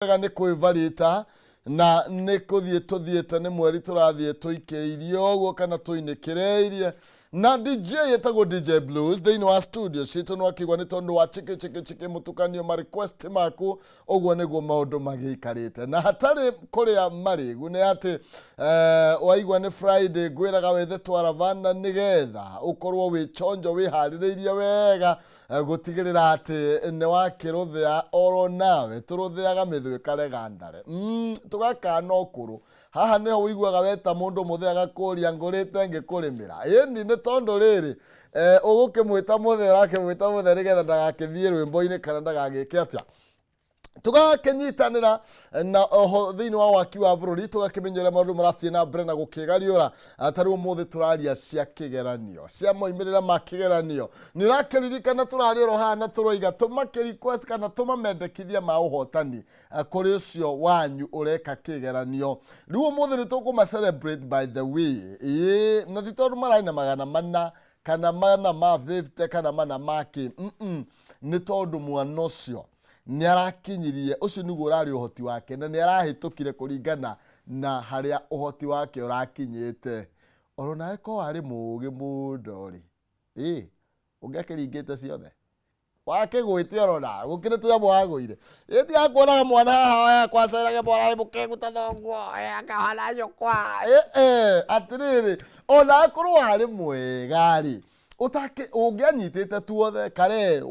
Nĩ kwĩvarĩta na nĩ kũthiĩ tũthiĩte nĩ mweri tũrathiĩ tũikĩrĩirie ũguo kana tũinĩkĩrĩirie na DJ yetagwo DJ Blues thĩinĩ wa studio citũ nĩ wakĩigua nĩ tondũ wa chiki mũtukanio ma request maku ũguo nĩguo maũndũ magĩikarĩte na hatarĩ kũrĩa marĩgu nĩ atĩ waigua nĩ Friday ngwĩraga wethe twaravana nĩgetha ũkorwo wĩ chonjo wĩharĩrĩirie wega gũtigĩrĩra atĩ nĩ wakĩrũthĩa oro nawe tũrũthĩaga mĩthũ ĩkarega ndare tũgakana ũkũrũ haha nĩho ũiguaga weta mũndũ mũthĩaga kũria ngũrĩte ngĩkũrĩmĩra ĩni nĩ tondũ rĩrĩ ũgũkĩmwĩta mũthee ũrakĩmwĩta mũthee nĩgetha ndagakĩthiĩ rwĩmbo-inĩ kana ndagagĩke atĩa tũgakĩnyitanĩra na oho thĩinĩ wa waki wa bũrũri tũgakĩmenya ũrĩa maũndũ marathiĩ na mbere na gũkĩgariũra tarĩu ũmũthĩ tũraria cia kĩgeranio cia moimĩrĩra ma kĩgeranio nĩ ũrakĩririkana tũraria oro haha na tũroiga tũmakĩ-request kana tũmamendekithia ma ũhotani kũrĩ ũcio wanyu ũreka kĩgeranio rĩu ũmũthĩ nĩ tũkũma-celebrate by the way na ti tondũ mararĩ na magana mana kana mana ma 50 kana mana makĩ nĩ tondũ mwana ũcio nĩ arakinyirie ũcio nĩguo ũrarĩ ũhoti wake na nĩ arahĩtũkire kũringana na harĩa ũhoti wake ũrakinyĩte oro nawe ko warĩ mũũgĩ mũndũ rĩ ũngĩakĩringĩte ciothe wakĩgwĩte oro na gũkĩrĩ tũnyamũ wagũire ĩti akuonaga mwana haha kwacerage mwana mũkĩguta thoguo akahana nyũkwa atĩrĩrĩ ona akorwo warĩ mwega rĩ ũngĩanyitĩte tuothe kare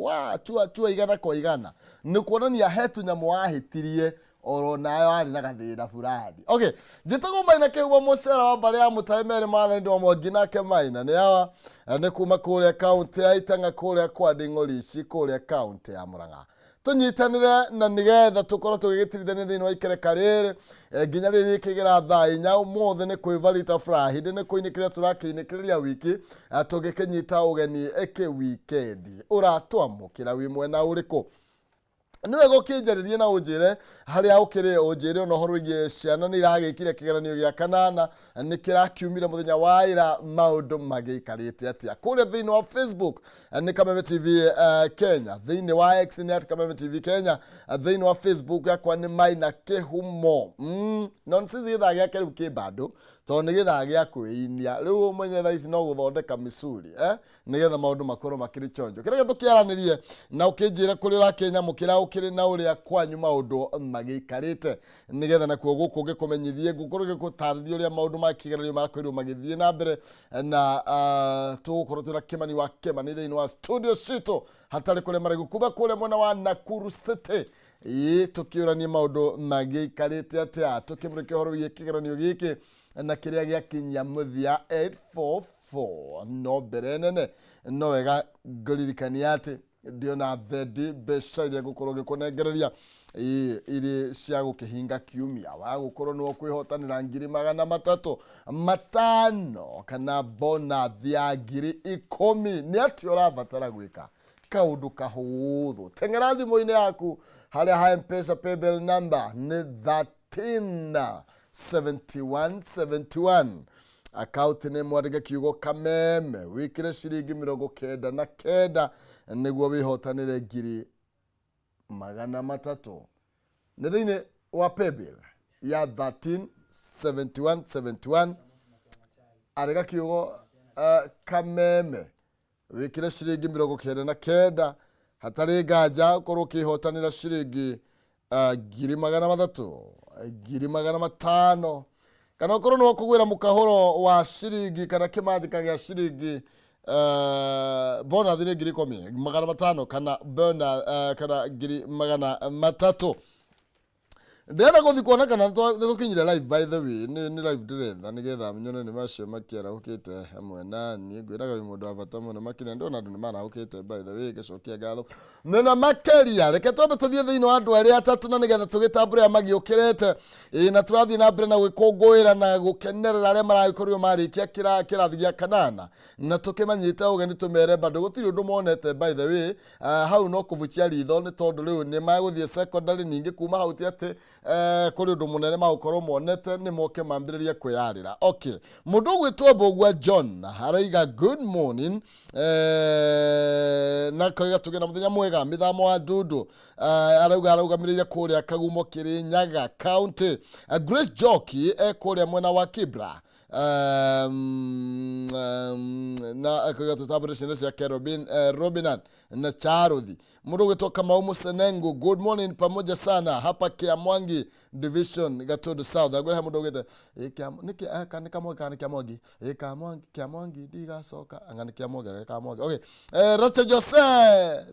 chua igana kwa igana nĩ kuonania he tũnyamũ wahĩtirie oro nawe warĩ na gathĩna fulani okay njĩtagwo Maina Kĩhumo mũcera wa mbarĩ ya Mũtaĩ Merĩ Mathani wa Mwangi nake Maina nĩ hawa nĩ kuma kũrĩa kaũntĩ ya Itang'a kũrĩa kwa Nding'ori ici kũrĩa kaũntĩ ya Mũrang'a tũnyitanĩre na nĩgetha tũkorwo tũgĩgĩtirithania thĩinĩ wa ikereka rĩrĩ nginya rĩrĩ kĩgera thaa inya ũmũthĩ nĩ kwĩvarĩta Friday nĩ kũinĩkĩrĩa tũrakĩinĩkĩrĩria wiki tũgĩkĩnyita ũgeni wikendi ũratwamũkĩra wĩ mwena ũrĩkũ nĩwe gũkĩnjarĩrie na ũnjĩre harĩa ũkĩrĩ ũnjĩre ona ũhoro wĩgiĩ ciana nĩ iragĩkire kĩgeranio gĩa kanana nĩ kĩrakiumire mũthenya wa ira maũndũ magĩikarĩte atĩa kũrĩa thĩinĩ wa Facebook nĩ Kameme TV Kenya thĩinĩ wa X nĩ @Kameme TV Kenya thĩinĩ wa Facebook yakwa nĩ Maina Kĩhumo no sisi gĩthaa gĩake rĩu kĩ bado tondũ nĩ gĩthaa gĩa kwĩinia rĩu ũmenye thaa ici no gũthondeka misuri nĩgetha maũndũ makorwo makĩrĩ chonjo kĩrĩa tũkĩaranĩrie na ũkĩnjĩra kũrĩa ũrakĩnyamũkĩra ũkĩrĩ na ũrĩa kwanyu maũndũ magĩikarĩte nĩgetha nakuo gũkũ ngĩkũmenyithie ngũkorwo gĩgũtarĩria ũrĩa maũndũ ma kĩgeranio marakorirwo magĩthiĩ na mbere na tũgũkorwo twĩna Kĩmani wa Kĩmani thĩinĩ wa studio citũ hatarĩ kũrĩa maraigu kuma kũrĩa mwena wa Nakuru City tũkĩũrania maũndũ magĩikarĩte atĩa tũkĩmũrĩkia ũhoro wĩgiĩ kĩgeranio gĩkĩ na kĩrĩa gĩakinyia mũthia 844 no mbere nene no wega ngũririkania atĩ ndiona thendi mbeca iria ngũkorwo ngĩkũnengereria irĩ cia gũkĩhinga kiumia wa gũkorwo nĩwo kwĩhotanĩra 3,500 kana bonathi ya 10,000 nĩ atĩ ũrabatara gwĩka kaũndũ kahũthũ teng'era thimũ-inĩ yaku harĩa ha M-Pesa paybill number nĩ 137171 akaunti nĩ mwandĩke kiugo Kameme wĩkĩre ciringi 99 nĩguo wĩhotanĩre 300,000 nĩ thĩinĩ wa paybill ya 137171 arĩga kiugo Kameme wĩkĩre ciringi 99 hatarĩ nganja ũkorwo ũkĩhotanĩra ciringi 300,000 500 kana ũkorwo nĩ wakũgwĩra mũkahũro wa ciringi kana kĩmanjĩka gĩa ciringi bonathi nĩ 10,500 kana kana 300,000 ndĩrenda gũthiĩ kuona kana nĩtũkinyire live by the way nĩ live ndĩretha nĩgetha nyone nĩ macio makĩarahũkĩte hamwe naniĩ ngwĩraga wĩ mũndũ wa bata mũno makinya ndona andũ nĩ marahũkĩte by the way gĩcokia ngatho mena makĩria reke twambe tũthiĩ thĩinĩ wa andũ erĩ atatũ na nĩgetha tũgĩtambũre magĩũkĩrĩte na tũrathiĩ na mbere na gwĩkũngũĩra na gũkenerera arĩa maragĩkorirwo marĩkia kĩrathi gĩa kanana na tũkĩmanyita ũgeni tũmere bado gũtirĩ ũndũ monete by the way hau no kũbucia ritho nĩ tondũ rĩu nĩ magũthiĩ secondary ningĩ kuma hau ti atĩ kuri undu munene magukorwo monete ni moke mambiririe kwiyarira. Okay, mundu gwitwo Bogwa John haraiga good morning, na koiga tugena muthenya mwega mithamo wa Dudu, araugamiriria kuria Kagumo Kirinyaga County. Grace Joki kuria mwena wa Kibra, na koiga tutabure sinesi ya Robinan na Charuthi. Mundu gwitwo Kamau Musenengu, good morning pamoja sana hapa Kiamwangi Division Gatodo South. Agora mundu gwite niki Kiamwangi diga soka angani Kiamwangi. Okay, Racha Jose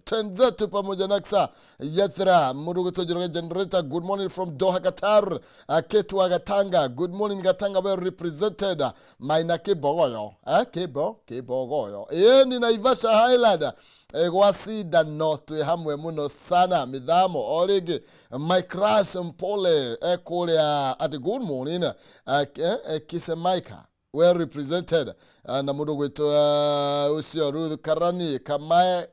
twenzetu pamoja naksa Yethra. Mundu gwitwo Jiroge Generator, good morning from Doha Qatar. Ketu Gatanga, good morning Gatanga, well represented. Maina Kibogoyo, Kibogoyo ni Naivasha Highland. Gwacida no twi hamwe muno sana mithamo origi my crush Mpole kuria at good morning Kisemaika well represented, na mundu gwitwa ucio Ruth Karani Kamae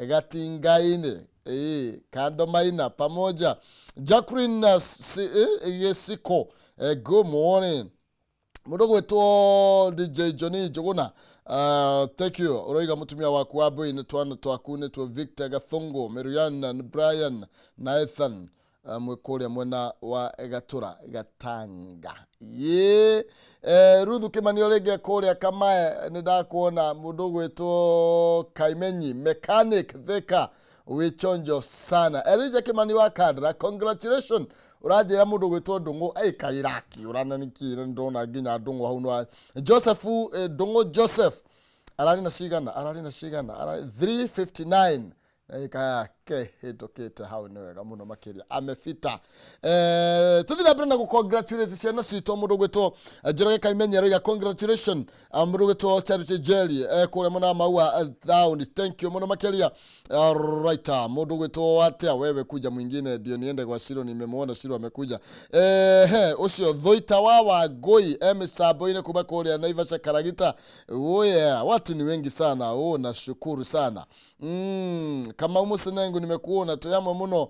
Gatingaini Kando Maina pamoja Jacqueline Yesiko, good morning. Mundu gwitwa DJ Johnny Joguna, thank you. Uroiga mutumia waku wa boy ni twana twaku ni twa Victor Gathongo, Marian na Brian na Ethan, mwekuria mwena wa Gatura Gatanga. Ruthu Kimani orege kuria Kamae nidakuona. Mundu gwitwa Kaimenyi Mechanic Thika, wichonjo sana. Erija Kimani wa Kadra, congratulations. Urajira mundu gwitwo Ndungu Kairaki urananikire ndona nginya Ndungu hau no Joseph Ndungu Joseph arari na cigana 359 ke hitokete hau ni wega muno makiria amefita. Tuthira brenda ku congratulate ciana cito mundu gwitwo Jiroge Kaimenyero ya congratulations mundu gwitwo Charity Jelly kure muna maua down, thank you muno makiria. Right, mundu gwitwo atia wewe kuja mwingine ndio niende kwa Shiro, nimemuona Shiro amekuja. Ucio Thoita wa Goi Sabo ine kuba kule Naivasha Karagita. Oh yeah, watu ni wengi sana. Nashukuru sana. Kama Musenengu nimekuona tuyamwe muno.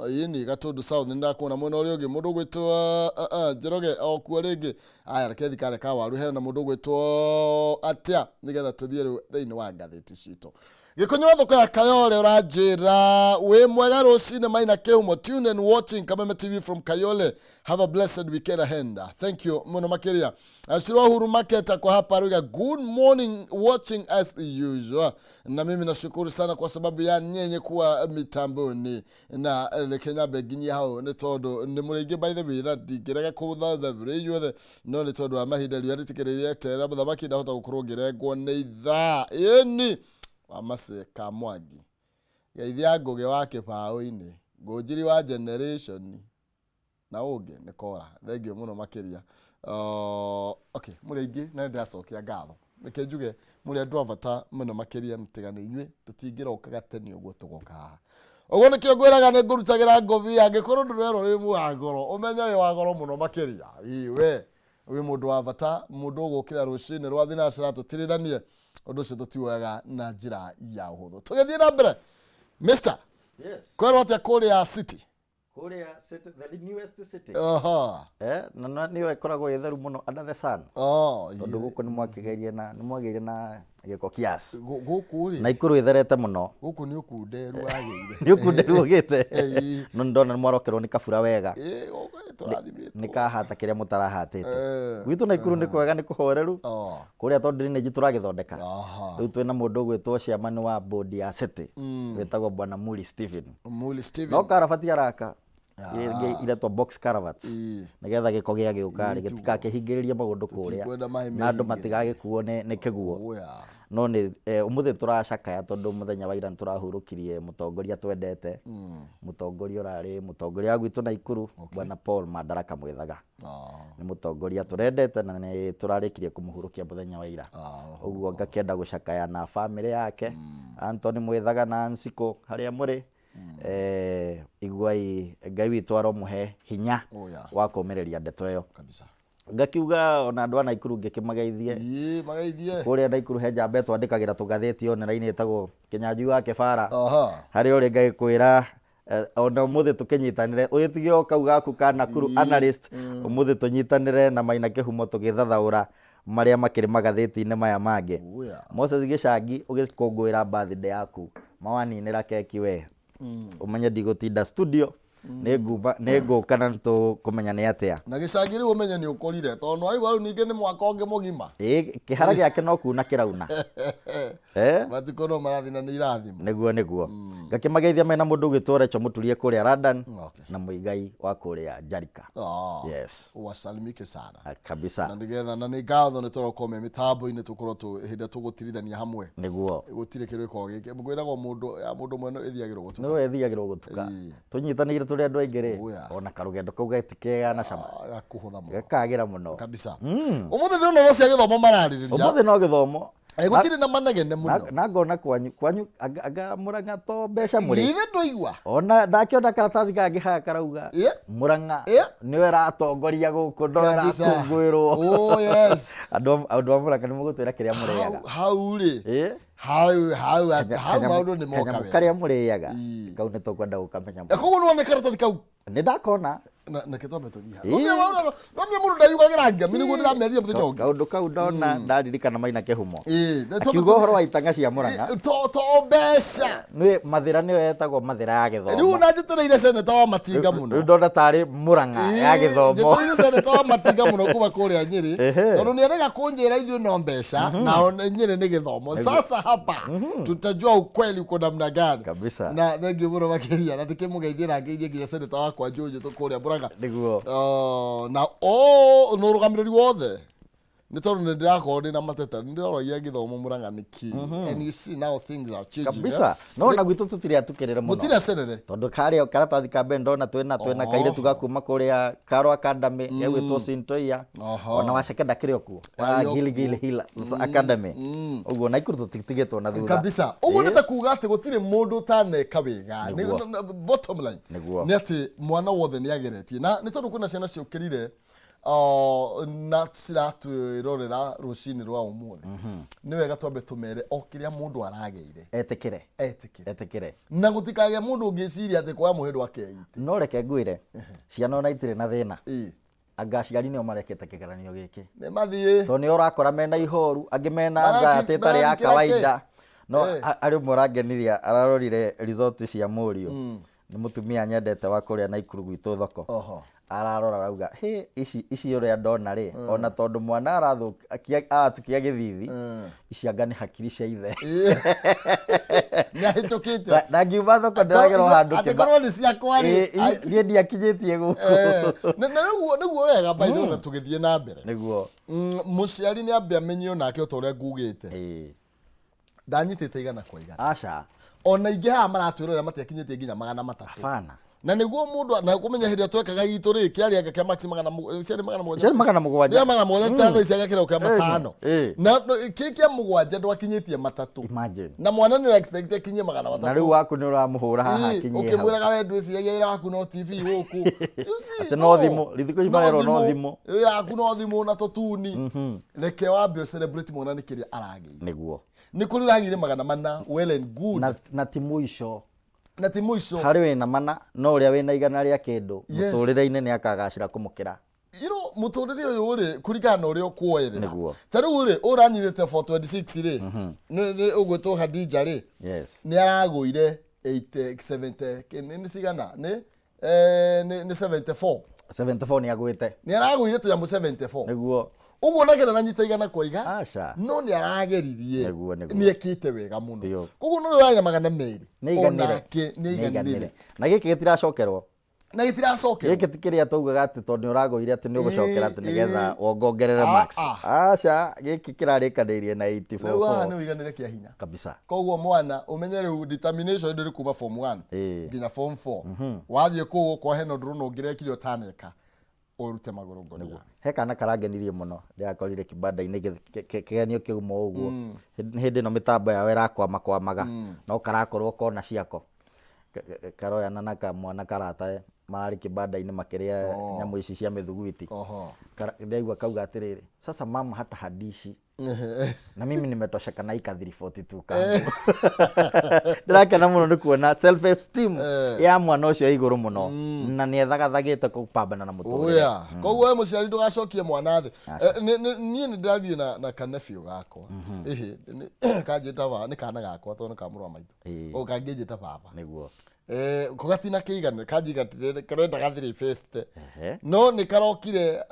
Yini Gatodo South ndakona muno orioge mundu gwitwo Jiroge okuorege aya rekethi kare ka waru he na mundu gwitwo atia nigetha tuthie thiini wa ngatheti cito Gikonyo thoko ya Kayole urajira we mwega rucine Maina Kehumo, tune and watching Kameme TV from Kayole. Have a blessed weekend ahead. Thank you muno makiria. Ashirwa Huru Market kwa hapa ruga, good morning watching as usual. Na mimi nashukuru sana kwa sababu ya nyenye kuwa mitamboni na Kenya beginyi hao ni todo ni murege by the way that digeraga kuba the radio no ni todo amahida liyari tikereye tera muthamaki ndahota gukurugerego neitha eni amase Kamwangi geithia nguge wake pao-ini ngujiri wa generation na uge nikora. Thank you muno makiria. Okay, mureingi na ndacokia ngatho nikenjuge muri andu avata muno makiria ntigane inywe tutingira ukagateni uguo tugoka uguo nikio ngwiraga ni ngurutagira ngovi angikorwo ndurero ri muagoro umenya wi wagoro muno makiria iwe wi mundu wa avata mundu ugukira rucine rwa thina cira tutirithanie undu cio tutiwaga na njira ya uhuthu. Tugethie na mbere Mr. Yes. Kwero atia kuria city City, the newest city. Na niyo ikoragwo itheru muno under the sun. Tondu guku ni mwakigerie na giko kiasi. Guku ri. Na ikuru itherete muno. Guku ni ukunderu ageire. Ni ukunderu ugite. No ndona mwarokerwo ni kabura wega. Turathimite. Nikahata kiria mutarahatite. Gwitu na ikuru ni kwega ni kuhoreru. Kuria tondu ni jituragithondeka. Riu twina mundu gwitwo chairman wa board ya city. Wetagwo Bwana Muli Stephen. No karabati araka. Ile to box caravats nigetha giko gia giukari gitikakihingiriria magundu kuria na andu matigage kuo ni kiguo no ni umuthi turacakaya tondu muthenya wa ira turahurukirie mutongoria twendete mutongoria urari mutongoria gwitu na Ikuru Bwana Paul Madaraka Mwithaga ni mutongoria turendete na ni turarikirie kumuhurukia muthenya wa ira uguo ngakenda gucakaya na family yake Anthony Mwithaga na Nsiko haria muri igwai Ngai witu aromuhe hinya wa kumereria ndeto iyo kabisa. Ngakiuga ona andu ana Ikuru ngikimageithie kuria na Ikuru henja mbeto andikagira tugatheti online etagwo Kinyanjui wa Kibara hari uri ngai kwira ona umuthi tukinyitanire uyitigio kau gaku ka Nakuru analyst umuthi tunyitanire na Maina Kihumo tugithathaura maria makiri magatheti-ini maya mangi. Moses Gichangi ugikungwira birthday yaku mawaninira keki we umenye ndigutinda studio nĩngũka na tũkũmenya nĩ atĩa. Na Gichangi rĩu ũmenye nĩ ũkũrire tondũ aigua rĩu ningĩ nĩ mwaka ũngĩ mũgima. Kĩhara gĩake no kuna kĩrauna. Matukũ no marathiĩ na nĩ irathimo. Nĩguo. Ngakĩmageithia mena mũndũ ũgĩtwo Recho Mũturie kũrĩa London na Mũigai wa kũrĩa Njarika. Yes. Wasalimike sana. Kabisa. Na nĩgetha na nĩ ngatho nĩ tũrokorwo me mĩtambo-inĩ tũkorwo hĩndĩ tũgũtirithania hamwe. Nĩguo. Gũtirĩ kĩrĩa gĩkoragwo gĩkĩ. Ngwĩragwo mũndũ mwene ĩthiagĩrwo gũtuka. Nĩwe ĩthiagĩrwo gũtuka. Tũnyitanĩire tũrĩ andũ aingĩ rĩ ona karũgendo kau getikega na cama. Gakũhũtha mũno. Gakagĩra mũno. Kabisa. Ũmũthĩ nĩ ũndũ cia gĩthomo mararĩrĩria. Ũmũthĩ no gĩthomo. Gũtirĩ na manegene mũno. Na ngona kwanyu anga Murang'a to mbeca mũrĩ. Ithe ndũigua. Ona ndakĩona karatathi kangĩ haha karauga Murang'a nĩwe ratongoria gũkũ ndora kũngwĩrwo. Oh yes. Andũ a Murang'a nĩ mũgũtwĩra kĩrĩa mũrĩaga. Hau rĩ. Hau maũndũ nĩ moka wega. Karĩa mũrĩaga kau nĩ tũkwenda gũkamenya. Koguo nĩ wona karatathi kau. Nĩ ndakona. Na kĩtombe tũthiĩ haha. Nomia mũndũ ndaiugagĩra ngia mimi nĩguo ndĩrameria mũthenya ũngĩ. Kaũndũ kau ndona ndaririkana Maina Kihumo. Akiuga ũhoro wa itanga cia Murang'a. To mbeca. Nĩ mathĩra nĩyo yetagwo mathĩra ya gĩthomo. Rĩu na njĩtĩrĩire seneta wa Matinga mũno. Rĩu ndona tarĩ Murang'a ya gĩthomo. Njĩtĩrĩire seneta wa Matinga mũno kuma kũrĩa Nyĩrĩ. Tondũ nĩarega kũnjĩra ithuĩ no mbeca na Nyĩrĩ nĩ gĩthomo. Sasa hapa tutajua ukweli uko namna gani. Kabisa. Na thengiũ mũno makĩria na tũkĩmũgeithĩra ngĩirie nginya seneta wakwa Njũjũ kũrĩa Murang'a. Nĩguo. Na no ũrũgamĩrĩri wothe nĩ tondũ nĩ ndĩrakorwo ndĩ na mateta nĩ ndĩroragia gĩthomo Murang'a nĩ key. And you see now things are changing. Kabisa. No na gwitũ tũtirĩ atukĩrĩre mũno. Mũtirĩ acerere. Tondũ karĩa karatathi ka mbere ndona twĩna kairĩtu gakuma kũrĩa Karo Academy gegwĩtwo Sintoia ona wa secondary kĩrĩ okuo wa Gilgil Hill Academy. Ũguo na ikũrũ tũtigĩtwo na thutha. Kabisa. Ũguo nĩ ta kuuga atĩ gũtirĩ mũndũ ũtaneka wega. Bottom line nĩ atĩ mwana wothe nĩ ageretie na nĩ tondũ kwĩna ciana ciũkĩrire na ciratwĩrorera rũcinĩ rwa ũmũthĩ nĩ wega twambe tũmere o kĩrĩa mũndũ arageire etĩkĩre na gũtikagĩa mũndũ ũngĩciria atĩ kwa mũhĩndũ akeite. No reke ngwĩre ciana ona itirĩ na thĩna anga aciari nĩo marekete kĩgeranio gĩkĩ nĩ mathiĩ tondũ nĩ ũrakora mena ihoru angĩ mena anga atĩ ĩtarĩ ya kawaida. No arĩ mũrangenirie ararorire result cia Mũriũ nĩ mũtumia nyendete wa kũrĩa Naikuru gwitũ thoko ararora rauga ici ũrĩa ndona rĩ ona tondũ mwana aratukia gĩthithi ici anga nĩ hakiri cia ithe nĩahĩtũkĩte na ngiuma thoko ndĩragerwo handũ angĩkorwo nĩ ciakwa rĩ niĩ ndiakinyĩtie gũkũ. Na nĩguo wega by the way tũgĩthiĩ na mbere nĩguo mũciari nĩ ambia amenye onake o ta ũrĩa ngugĩte ndanyitĩte igana kwa igana. Aca ona ingĩ haha maratwĩrorera matiakinyĩtie nginya 300. Na nĩguo mũndũ na kũmenya hĩndĩ ĩrĩa twekaga gitũ rĩ kĩarĩ anga kĩa max 700 tha ici agakĩrĩo kĩa 5 na kĩ kĩa 7 ndwakinyĩtie 3 na mwana nĩ expect akinyie 300. Na rĩu waku nĩ ũramũhũra haha akinyie ũkĩmwĩraga we ndwĩciragia wĩra waku no TV gũkũ atĩ no thimũ rithiko imarerwo no thimũ wĩra waku no thimũ na tũtuni reke wambe celebrate mwana nĩ kĩrĩa aragĩire nĩguo nĩ kũrĩ ragire 400 well and good na ti mũico na ti mũico harĩ wĩna mana no ũrĩa wĩna igana rĩa kĩndũ mũtũrĩre-inĩ nĩ akagacĩra kũmũkĩra. Mũtũrĩre ũyũ rĩ kũringana na ũrĩa ũkuoerera ta rĩu rĩ ũranyitĩte 426 rĩ nĩ ũgwĩtwo Khadija rĩ nĩ aragũire 70 nĩ cigana nĩ 74 nĩ agwĩte nĩ aragũire tũnyamũ 74 nĩguo ũguo nagera nanyita igana kwa iga aca no nĩ arageririe nĩ ekĩte wega mũno koguo no rĩrarĩ na 200 onake nĩ iganĩre na gĩkĩ gĩtiracokerwo na gĩtiracokerwo gĩkĩ ti kĩrĩa taugaga atĩ tondũ nĩ ũragũire atĩ nĩ ũgũcokera atĩ nĩgetha wongongerere max. Aca gĩkĩ kĩrarĩkanĩirie na 84 rĩu haha nĩ ũiganĩre kĩa hinya kabisa. Koguo mwana ũmenye rĩu determination ndĩrĩ kuma form 1 nginya form 4 wathiĩ kũu kwa heno ndũrona ũngĩrekire ũtaneka ũrute magũrũ ngoro. He kana karangenirie mũno ndĩrakorire kĩbanda-inĩ kĩgenio kĩuma ũguo hĩndĩ ĩno mĩtambo yao ĩrakwamaga no karakorwo kona ciako karoyana na kamwana karatae mararĩ kĩbanda-inĩ makĩrĩa nyamũ ici cia mĩthugwiti. Ndaigua kauga atĩrĩrĩ, sasa mama hata hadishi na mimi nimetosheka na ika 342 kangu. Ndirakena mũno nĩ kuona self esteem ya mwana ũcio igũrũ mũno na nĩ ethagathagĩte kũpambana na mũtũrĩre. Koguo we mũciari ndũgacokie mwana thĩ. Niĩ nĩ ndathire na kanebio gakwa kanjĩta baba, nĩ kana gakwa tondũ nĩ ka mũrũ wa maitũ, o kangĩnjĩta baba nĩguo ko gatina kĩigana kanjigatire karenda ga 350 no nĩ karokire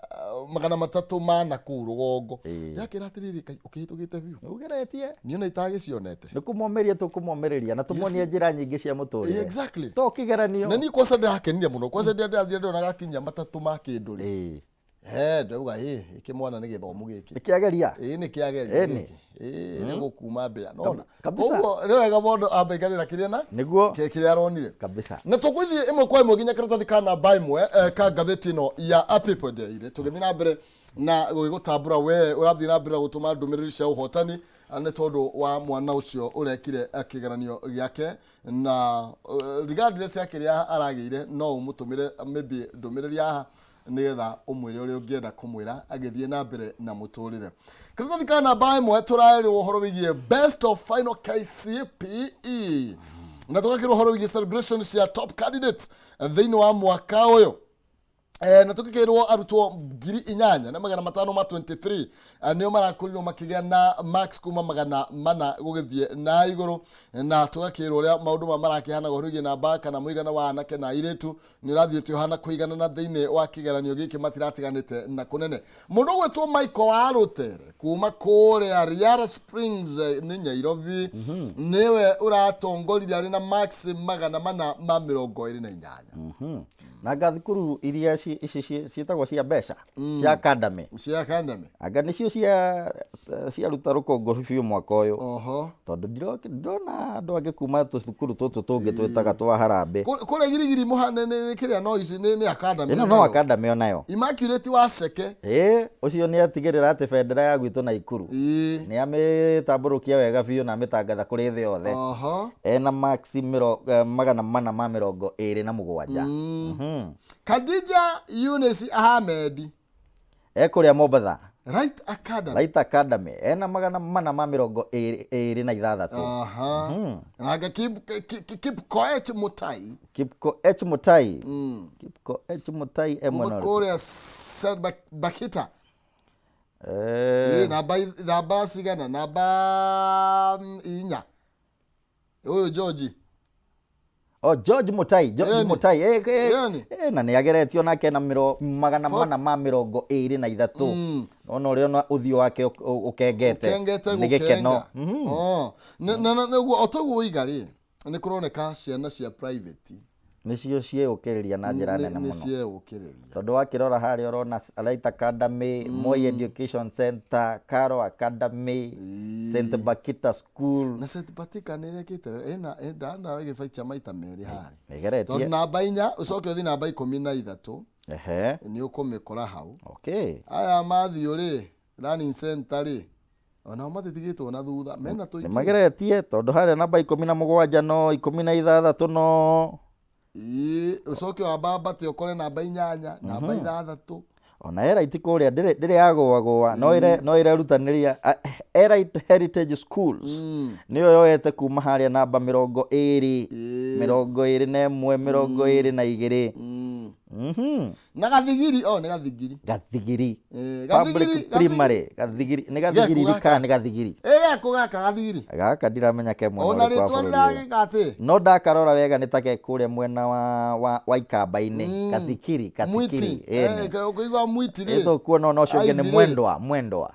300 ma nakũu rũgongo yakĩra atĩrĩrĩ ũkĩhĩtũkĩte biũ ugeretie niĩ ona itagĩcionete nĩ kũmomĩria tũkũmomĩrĩria na tũmonie njĩra nyingĩ cia mũtũrĩre. Exactly. To kĩgeranio na niĩ kwanza ndĩrakenire mũno kwanza ndĩrathire ndona gakinya 3 ma kĩndũ rĩ ndauga iki mwana nĩ gĩthomo gĩkĩ kĩageria nĩ kĩageria nĩ gũkuma mbĩa nona. Koguo nĩ wega mũndũ ambaiganĩra kĩrĩa na nĩguo kĩrĩa aronire kabisa. Na tũgũthiĩ ĩmwe kwa ĩmwe nginya karatathi ka namba ĩmwe ka ngathĩti ĩno ya People Daily tũgĩthiĩ na mbere na gũgĩgũtambũra we ũrathiĩ na mbere gũtũma ndũmĩrĩri cia ũhotani nĩ tondũ wa mwana ũcio ũrekire kĩgeranio gĩake na regardless ya kĩrĩa aragĩire no ũmũtũmĩre maybe ndũmĩrĩri haha nĩgetha ũmwĩre ũrĩa ũngĩenda kũmwĩra agĩthiĩ na mbere na mũtũrĩre. Karatathi ka namba ĩmwe tũraerwo ũhoro wĩgiĩ best of final KCPE na tũgakĩrwo ũhoro wĩgiĩ celebrations cia top candidates thĩinĩ wa mwaka ũyũ na tũkĩkĩrwo arutwo 8,523 nĩo marakorirwo makĩgĩa na max kuma 400 gũgĩthiĩ na igũrũ na tũgakĩrwo ũrĩa maũndũ ma marakĩhana gũhũrĩgie namba kana mũigana wa anake na airĩtu nĩ ũrathiĩte ũhana kũigana na thĩinĩ wa kĩgeranio gĩkĩ matiratiganĩte na kũnene. Mũndũ ũgwĩtwo Michael wa Rũtere kuma kũrĩa Riara Springs nĩ Nyairobi nĩwe ũratongoririe arĩ na max 428. Na gathukuru iria ciĩtagwo cia mbeca cia academy anga nĩcio ciaruta rũkũngũ biũ mwaka ũyũ tondũ ndirona andũ angĩ kuma tũcukuru tũtũ tũngĩ twĩtaga twa Harambee kũrĩa Girigiri mũhane nĩ kĩrĩa no ici nĩ academy ĩno no academy onayo Immaculate wa Ceke ũcio nĩ atigĩrĩra atĩ bendera ya gwitũ Naikuru nĩ amĩtambũrũkia wega biũ na amĩtangatha kũrĩ thĩ yothe ena max 427. Khadija Eunice Ahmed kũrĩa Mombasa Right Academy ena 426. Naga Kipkoech Mutai kũrĩa Bakita namba cigana namba 4 ũyũ George George Mutai na nĩ ageretio nake na 423 ona ũrĩa ũthiũ wake ũkengete nĩ gĩkeno. Nĩguo otoguo igarĩ nĩ kũroneka ciana cia private nĩcio ciĩũkĩrĩria na njĩra nene mũno tondũ wakĩrora harĩa ũrona Light Academy, Moi Education Center, Karo Academy, St. Bakita School na St. Bakita nĩ rekĩte ndana gĩbaicha maita merĩ harĩ nĩgeretie tondũ namba 4 ũcoke ũthiĩ namba 13 nĩ ũkũmĩkora hau. Aya mathiũ rĩ learning center rĩ ona matitigĩtwo na thutha mena tũingĩ nĩmageretie tondũ harĩa namba 17 no 16 no ucoke wa mbambate ũkore namba 8 namba 6 ona Elite kũrĩa ndĩrĩ yagũagũa no irerutanĩria Elite Heritage Schools nĩyo yoete kuma harĩa namba 20 21 22 na Gathigiri nĩ Gathigiri public primary Gathigiri nĩ Gathigiri kana nĩ Gathigiri gako gaka Gathigiri gaka ndiramenya kemwe ona rĩtwa nĩragĩgatĩ no ndakarora wega nĩ take kũrĩa mwena wa Ikamba-inĩ Gathigiri ũkĩigua mwiti rĩ ĩtho kuona no ũcio ũngĩ nĩ mwendwa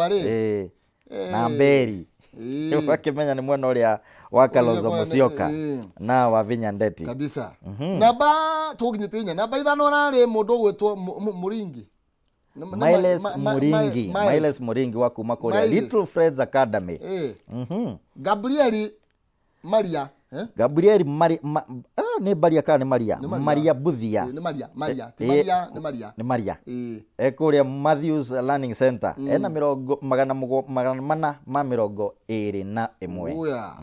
rĩ na Mberi wakimenya ni mwena ũrĩa wa Kalonzo Musyoka na wa Vinya Ndeti kabisa. Namba tũginyĩte namba 5 ararĩ mũndũ ũgwĩtwo Miles Muringi wa kuma kũrĩa Little Friends Academy. Gabriel Maria nĩ Maria kana nĩ Maria Buthia nĩ Maria kũrĩa Matthews Learning Center ena 421.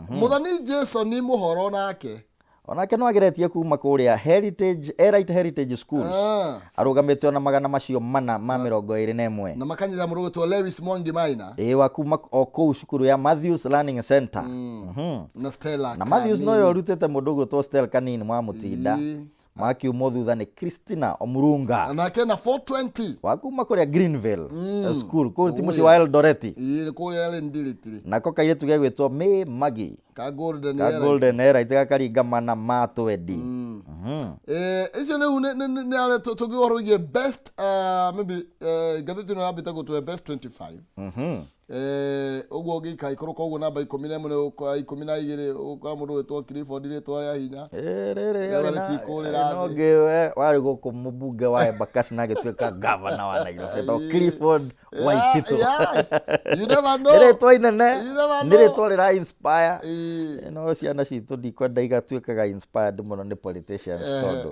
Mũthani Jason mũhoro nake onake no ageretie kuma kuria Heritage Elite Heritage Schools arugamite ona magana macio mana ma 21 na makanyitha murugo to Lewis Mwangi Maina wa kuma okou cukuru ya Matthews Learning Center na Stella na Matthews no yorutete mundu to Stella Kanini mwa mutinda maki umothuutha ni Christina Omurunga nake na 420 wakuma kuria Greenville school kuri timuci wa Eldoret kuri Eldoret nako kairitu gegwitwo May Magi ka golden era itega karinga mana matwendi icio ni ale tugihorogie best maybe gatheti no abita go to best 25 uguo gika ikoro koguo namba 11 ne 12 ukora mundu wetwo Clifford ritwa ya hinya nogewe wari guku mubunge wa Embakasi na gituika governor wa Nairobi to Clifford Waititu you never know ritwa inene ni ritwa rira inspire no ciana citu ndikwenda igatuikaga inspired muno ni politicians tondu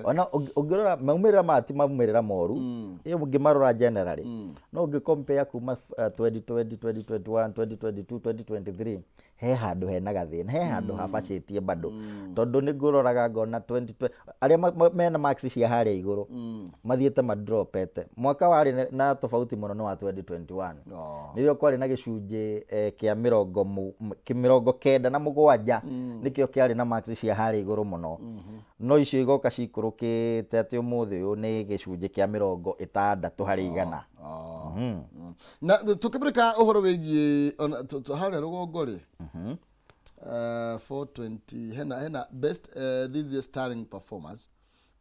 ona ungirora maumirira mati maumirira moru iyo mungimarora generally no ungicompare kuma 2020 2021 2022 2023 he handu hena gathina he handu habacitie bado tondu ni nguroraga ngona 2020 aria mena max cia haria iguru mathiete madropete mwaka wari na tofauti muno no wa 2021 nirio kwari na gicunje kia 97 nikio kiari na max cia haria iguru muno no icio igoka cikurukite ati umuthi uyu ni gicunje kia 60 hari igana na tukibirika uhoro wigie haria rugongo ri 420 hena best this year starring performance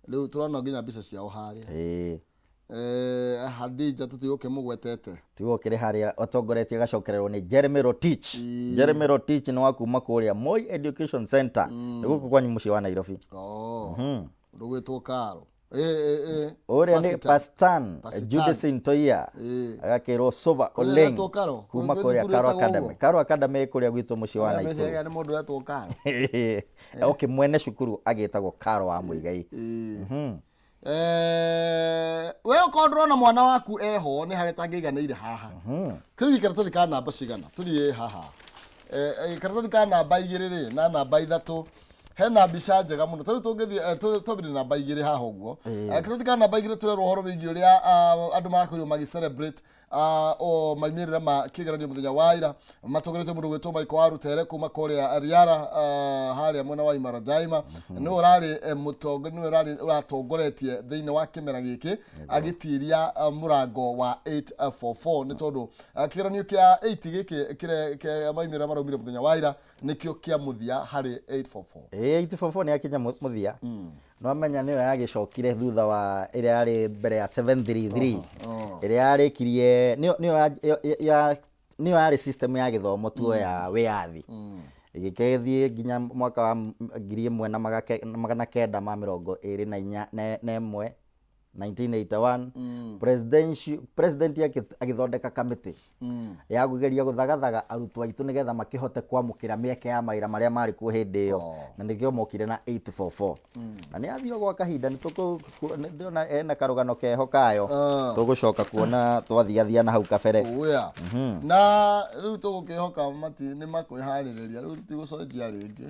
leo turona nginya mbica ciao haria Hadija tutiguke mugwetete tigokire haria otongoretie gacokererwo ni Jeremy Rotich Jeremy Rotich ni wakuma kuria Moi Education Center niguko kwanyu muci wa Nairobi rugwetwo Karo oria ni Pastan Judice Ntoia agakirwo Soba Oleng kuma kuria Karo Academy kuria gwitwo muci wa Nairobi ni mundu wetwo Karo okay mwene cukuru agitagwo Karo wa Muigai we ukondrona mwana waku eho ni hare tangiganire haha tuthi karatathi ka namba cigana tuthi haha karatathi ka namba 2 na namba 3 hena mbica njega muno tari tungithi tobiri namba 2 haha uguo karatathi ka namba 2 turero horo wigi uria andu marakorirwo magi celebrate o maimirira ma kigeranio muthenya wa ira matogerete mundu gwetwo Michael Warutere kuma kuria Riara haria mwena wa Imara Daima ni urari mutongo ni urari uratongoretie thiini wa kimera giki agitiria murango wa 844 ni tondu kigeranio kia 8 giki kire maimirira maraumire muthenya wa ira nikio kia muthia hari 844 844 ni akinya muthia no amenya niyo yagicokire thutha wa iria yari mbere ya 733 iria yari kirie niyo yari system ya githomo tuo ya wiathi igikethie nginya mwaka wa 1921 1981 president agithondeka committee ya kugeria guthagathaga arutwo aitu nigetha makihote kwamukira mieke ya maira maria mari ku hindi iyo na nikio mokire na 844 na ni athio gwa kahinda nituna ena karugano keho kayo tugucoka kuona twathiathia na hau kabere na riu tugukihoka mati ni makwihariria riu tigucenjia ringi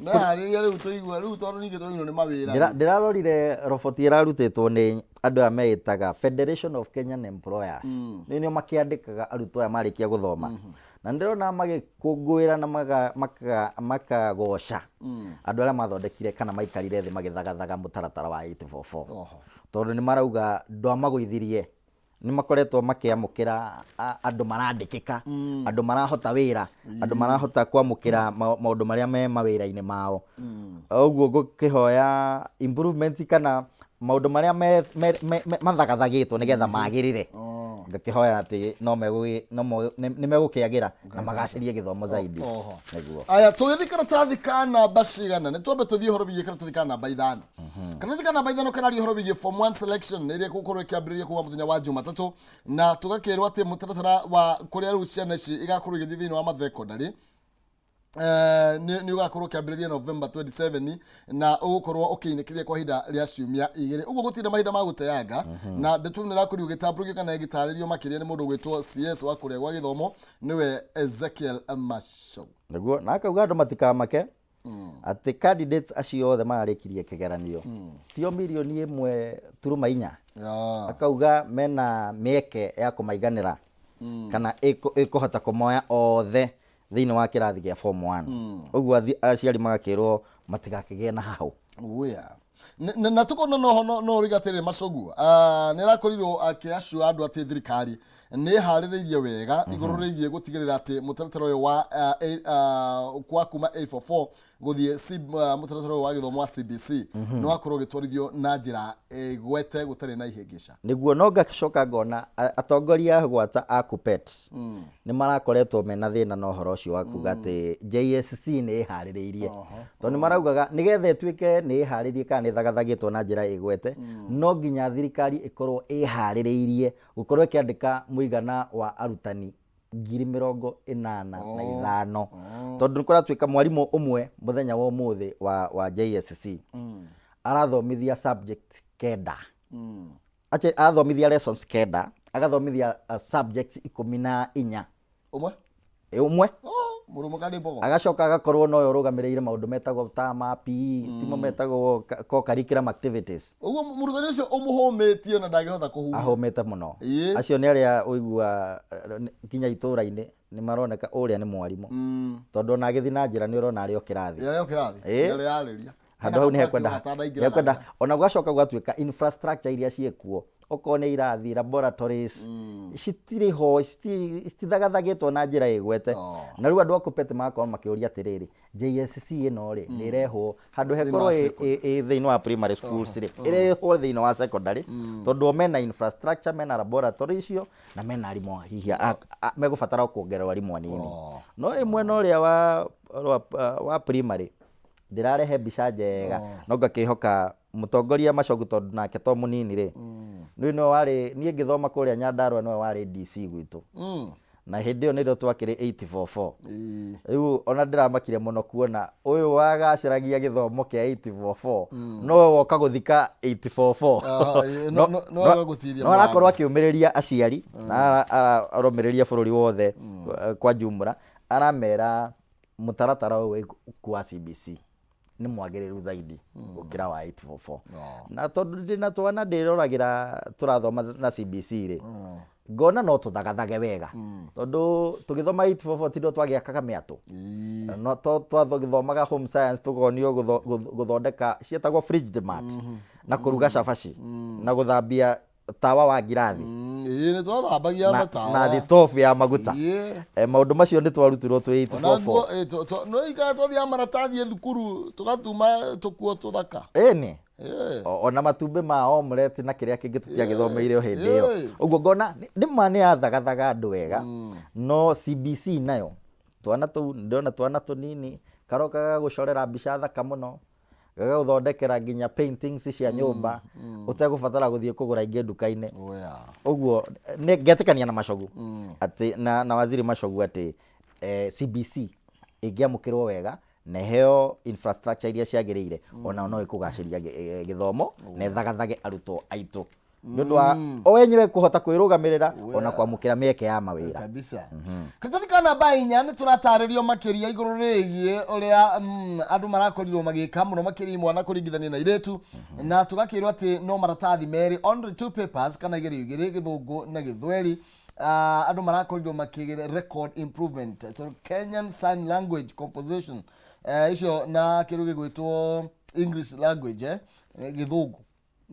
mehariria riu tuigua riu tondu ningi tuino ni mawira ndirarorire roboti irarutitwo ni andu a meitaga Federation of Kenyan Employers nio makiandikaga arutwo aya marikia guthoma na ndirona magikungwira na makagoca andu aria mathondekire kana maikarire thi magithagathaga mutaratara wa 844 tondu ni marauga ndwamagwithirie ni makoretwo makiamukira andu marandikika andu marahota wira andu marahota kwamukira maundu maria me mawira-ini mao uguo gukihoya improvement kana maundu maria mathagathagitwo nigetha magirire ngakihoya ati no megukiagira na magacirie githomo zaidi niguo aya tugithi karatathi ka namba cigana ni twambe tuthie horo bigie karatathi ka namba 5 karatathi ka namba 5 kana horo bigie form 1 selection iria gukorwo ikiambiriria kuwa muthenya wa Jumatatu na tugakirwa ati mutaratara wa kuria riu ciana ici igakorwo igithii thiini wa mathekondari ni ugakorwo kiambiriria November 27 na ugukorwo ukiinikiria kwa hinda ria ciumia 2 uguo gutire mahinda ma guteanga na ndetumira kuri ugitamburukia kana igitaririo makiria ni mundu gwitwo CS wa kuria gwa githomo niwe Ezekiel Masho niguo na akauga andu matikamake atĩ candidates acio othe mararĩkirie kĩgeranio tio mirioni 1.4 akauga mena mĩeke ya kũmaiganĩra kana ĩkũhota kũmoya othe thĩinĩ wa kĩrathi gĩa form 1 ũguo aciari magakĩrwo matigakĩgĩe na hahũ. Na tukona no rigatĩrĩ Macogu nĩ rakorirwo akĩacua andũ atĩ thirikari nĩ harĩrĩirie wega igũrũ rĩgiĩ gũtigĩrĩra atĩ mũtaratara ũyũ wa kuma 844 gũthiĩ mũtaratara ũyũ wa gĩthomo wa CBC nĩ wakorwo gĩtwarithio na njĩra gwete gũtarĩ na ihĩngĩca. Nĩguo no ngacoka ngona atongoria gwata a KUPPET nĩ marakoretwo mena thĩna na ũhoro ũcio wa kuga atĩ JSC nĩ ĩharĩrĩirie tondũ nĩ maraugaga nĩgetha ĩtuĩke nĩ ĩharĩrie kana nĩ thagathagĩtwo na njĩra ĩgwete no nginya thirikari ĩkorwo ĩharĩrĩirie gũkorwo ĩkĩandĩka mũigana wa arutani 85,000 tondũ nĩ kũratuĩka mwarimũ ũmwe mũthenya wa ũmũthĩ wa JSC arathomithia subject kenda arathomithia lessons kenda agathomithia subjects 14 ũmwe agacoka agakorwo noyo ũrũgamĩrĩire maũndũ metagwo ta ma PE timo metagwo co-curriculum activities. Ũguo mũrutani ũcio ũmũhũmĩtie na ndangĩhota kũhuma. Ahũmĩte mũno. Acio nĩ arĩa ũigua kinya itũũra-inĩ nĩ maroneka ũrĩa nĩ mwarimũ tondũ ona agĩthiĩ na njĩra nĩ ũrona arĩ o kĩrathi. Handũ hau nĩ hekwenda ona gũgacoka gũgatuĩka infrastructure iria ciĩkuo okorwo nĩ irathi laboratories citirĩ ho citithagathagĩtwo na njĩra ĩgwete na rĩu andũ a KUPPET magakorwo makĩũria atĩrĩrĩ JSC ĩno rĩ nĩ ĩrehwo handũ hekorwo thĩinĩ wa primary schools rĩ ĩrehwo thĩinĩ wa secondary tondũ mena infrastructure mena laboratory icio na mena arimũ hihi megũbatara kuongererwo arimũ anini no ĩmwe na ũrĩa wa primary ndĩrarehe mbica njega no ngakĩhoka mũtongoria Macogu tondũ nake to mũnini rĩ niĩ ngĩthoma kũrĩa Nyandarua nĩwe warĩ DC gwitũ na hĩndĩ ĩyo nĩrĩo twakĩrĩ 844 rĩu ona ndĩramakire mũno kuona ũyũ wagacĩragia gĩthomo kĩa 844 nowe woka gũthika 844 no arakorwo akĩũmĩrĩria aciari na aromĩrĩria bũrũri wothe kwa jumla aramera mũtaratara ũyũ wa CBC nĩ mwagĩrĩru zaidi gũkĩra wa 844 na tondũ ndĩna twana ndĩroragĩra tũrathoma na CBC rĩ ngona no tũthagathage wega tondũ tũgĩthoma 844 tindũ twagĩakaga mĩatũ no twathomithomaga home science tũgonio gũthondeka cietagwo fridge mat na kũruga cabaci na gũthambia tawa wa ngirathi na thitobu ya maguta maũndũ macio nĩ twarutirwo twĩ 844 no igatwathia maratathi thukuru tugatuma tũkuo tũthaka ĩnĩ ona matumbĩ ma omelette na kĩrĩa kĩngĩ tũtiagĩthomeire o hĩndĩ ĩyo ũguo ngona nĩma nĩ yathagathega andũ wega no CBC nayo twana tũu ndĩrona twana tũnini karokaga gũcorera mbica thaka mũno gagũthondekera nginya paintings cia nyũmba ũtegũbatara gũthiĩ kũgũra ingĩ nduka-inĩ ũguo ngetĩkania na Macogu atĩ na waziri Macogu atĩ CBC ĩngĩamũkĩrwo wega na heo infrastructure iria ciagĩrĩire ona no ĩkũgacĩria gĩthomo na ĩthagathage arutwo aitũ nĩ ũndũ wa o wenyewe kũhota kwĩrũgamĩrĩra ona kwamũkĩra mĩeke ya mawĩra kabisa. Karatathi ka namba 4 nĩ tũratarĩrio makĩria igũrũ rĩgiĩ ũrĩa andũ marakorirwo magĩka mũno makĩria mwana kũringithania na airĩtu na tũgakĩrwo atĩ no maratathi merĩ only 2 papers kana igerio igĩrĩ gĩthũngũ na gĩthweri andũ marakorirwo makĩgĩra record improvement to Kenyan Sign Language Composition icio na kĩrũ gĩgwĩtwo English language gĩthũngũ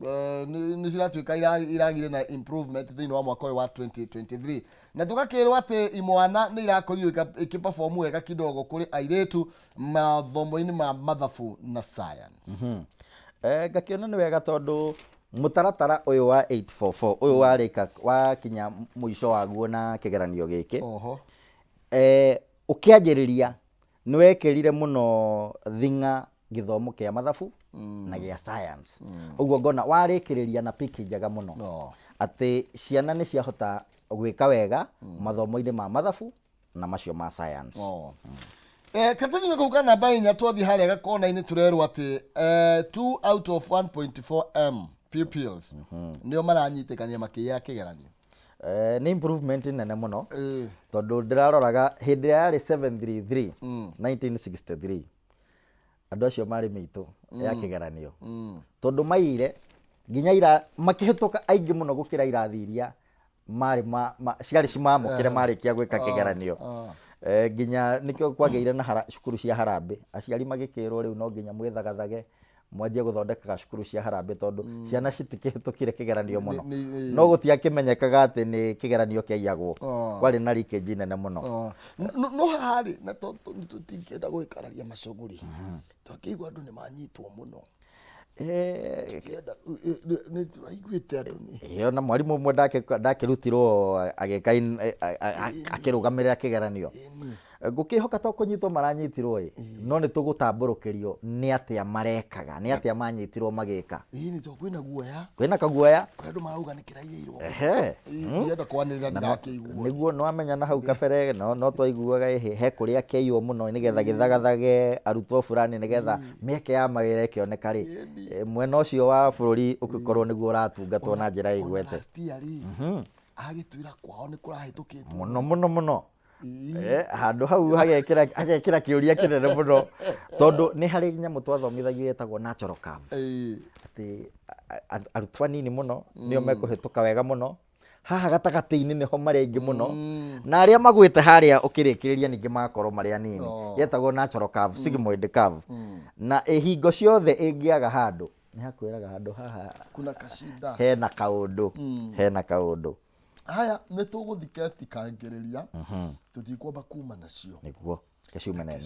nĩ ciratuĩka iragire na improvement thĩinĩ wa mwaka ũyũ wa 2023 na tũgakĩrwo atĩ imwana nĩ irakorirwo ikĩperform wega kidogo kũrĩ airĩtu mathomo-inĩ ma mathabu na science. Ngakĩona nĩ wega tondũ mũtaratara ũyũ wa 844 ũyũ warĩka wakinya mũico waguo na kĩgeranio gĩkĩ ũkĩanjĩrĩria nĩ wekĩrire mũno thing'a gĩthomo kĩa mathabu na gĩa science ũguo ngona warĩkĩrĩria na piki njega mũno atĩ ciana nĩ ciahota gwĩka wega mathomo-inĩ ma mathabu na macio ma science. Karatathi kau ka namba 4 twathiĩ harĩa gakona-inĩ tũrerwo atĩ 2 out of 1.4 pupils nĩo maranyitĩkania makĩiya kĩgeranio. Nĩ improvement nene mũno tondũ ndĩraroraga hĩndĩ ĩrĩa yarĩ 733 1963 andũ acio marĩ mitũ ya kĩgeranio tondũ maire nginya ira makĩhĩtũka aingĩ mũno gũkĩra irathi iria marĩ ciarĩ cimamũkĩre marĩkia gwĩka kĩgeranio nginya nĩkĩo kwagĩire na cukuru cia Harambĩ aciari magĩkĩrwo rĩu no nginya mwĩthagathage mwanjie gũthondeka cukuru cia Harambĩ tondũ ciana citikĩhĩtũkire kĩgeranio mũno no gũtiakĩmenyekaga atĩ nĩ kĩgeranio kĩaiyagwo kwarĩ na leakage nene mũno no harĩ na tũtingĩenda gũikararia macogori twakĩigua andũ nĩ manyitwo mũno nĩ tũraiguĩte andũ nĩ na mwarimũ ũmwe ndakĩrutirwo akĩrũgamĩrĩra kĩgeranio ngũkĩhoka to kũnyitwo maranyitirwo no nĩ tũgũtambũrũkĩrio nĩ atĩa marekaga nĩ atĩa manyitirwo magĩka nĩ to kwĩna guoya kwĩna kaguoya andũ marauga nĩ kĩraiyĩirwo ndienda kwanĩrĩra ndirakĩiguo nĩguo no amenya na hau kabere no twaiguaga he kũrĩa kĩiywo mũno nĩgetha gĩthagathage arutwo fulani nĩgetha mĩeke ya mawĩra ĩkĩoneka rĩ mwena ũcio wa bũrũri ũgĩkorwo nĩguo ũratungatwo na njĩra ĩgwete agĩtwĩra kwao nĩ kũrahĩtũkĩte mũno handũ hau hagekĩra kĩũria kĩnene mũno tondũ nĩ harĩ nyamũ twathomithagio yetagwo natural curve atĩ arutwo anini mũno nĩo mekũhĩtũka wega mũno haha gatagatĩ-inĩ nĩho marĩ aingĩ mũno na arĩa magwĩte harĩa ũkĩrĩkĩrĩria ningĩ magakorwo marĩ anini yetagwo natural curve sigmoid curve na ĩhingo ciothe ĩngĩaga handũ nĩ hakwĩraga handũ haha hena kaũndũ haya nĩ tũgũthika etikangĩrĩria tũtikwamba kuma nacio nĩguo keciumenene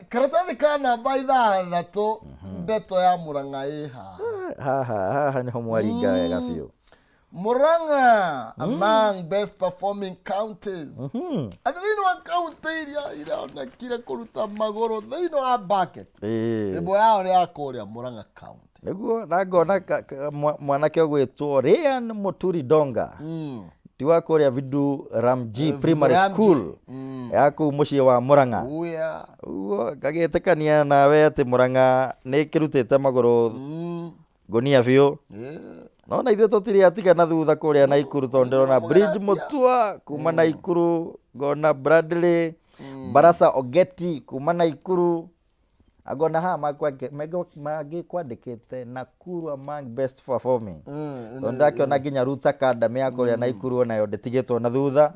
karatathi ka namba 6 ndeto ya Murang'a ĩ haha nĩho mwaringa wega biũ Murang'a among best performing counties atĩ thĩinĩ wa kaunti iria iraonekire kũruta magũrũ thĩinĩ wa bucket ĩmwe yao nĩ ya kũrĩa Murang'a county nĩguo na ngona mwanake ũgwĩtwo Ryan Muturi Donga ti wa kũrĩa Vidu Ramji Primary School ya kũu mũciĩ wa Murang'a ũguo ngagĩtĩkania nawe atĩ Murang'a nĩ kĩrutĩte magũrũ ngonia biũ no na ithuĩ tũtirĩ atigana thutha kũrĩa Naikuru tondũ ndĩrona Bridge Mutua kuma Naikuru ngona Bradley Barasa Ogeti kuma Naikuru agona haha magĩkwandĩkĩte Nakuru among best performing tondũ ndakĩona nginya Roots Academy ya kũrĩa Naikuru onayo ndĩtigĩtwo na thutha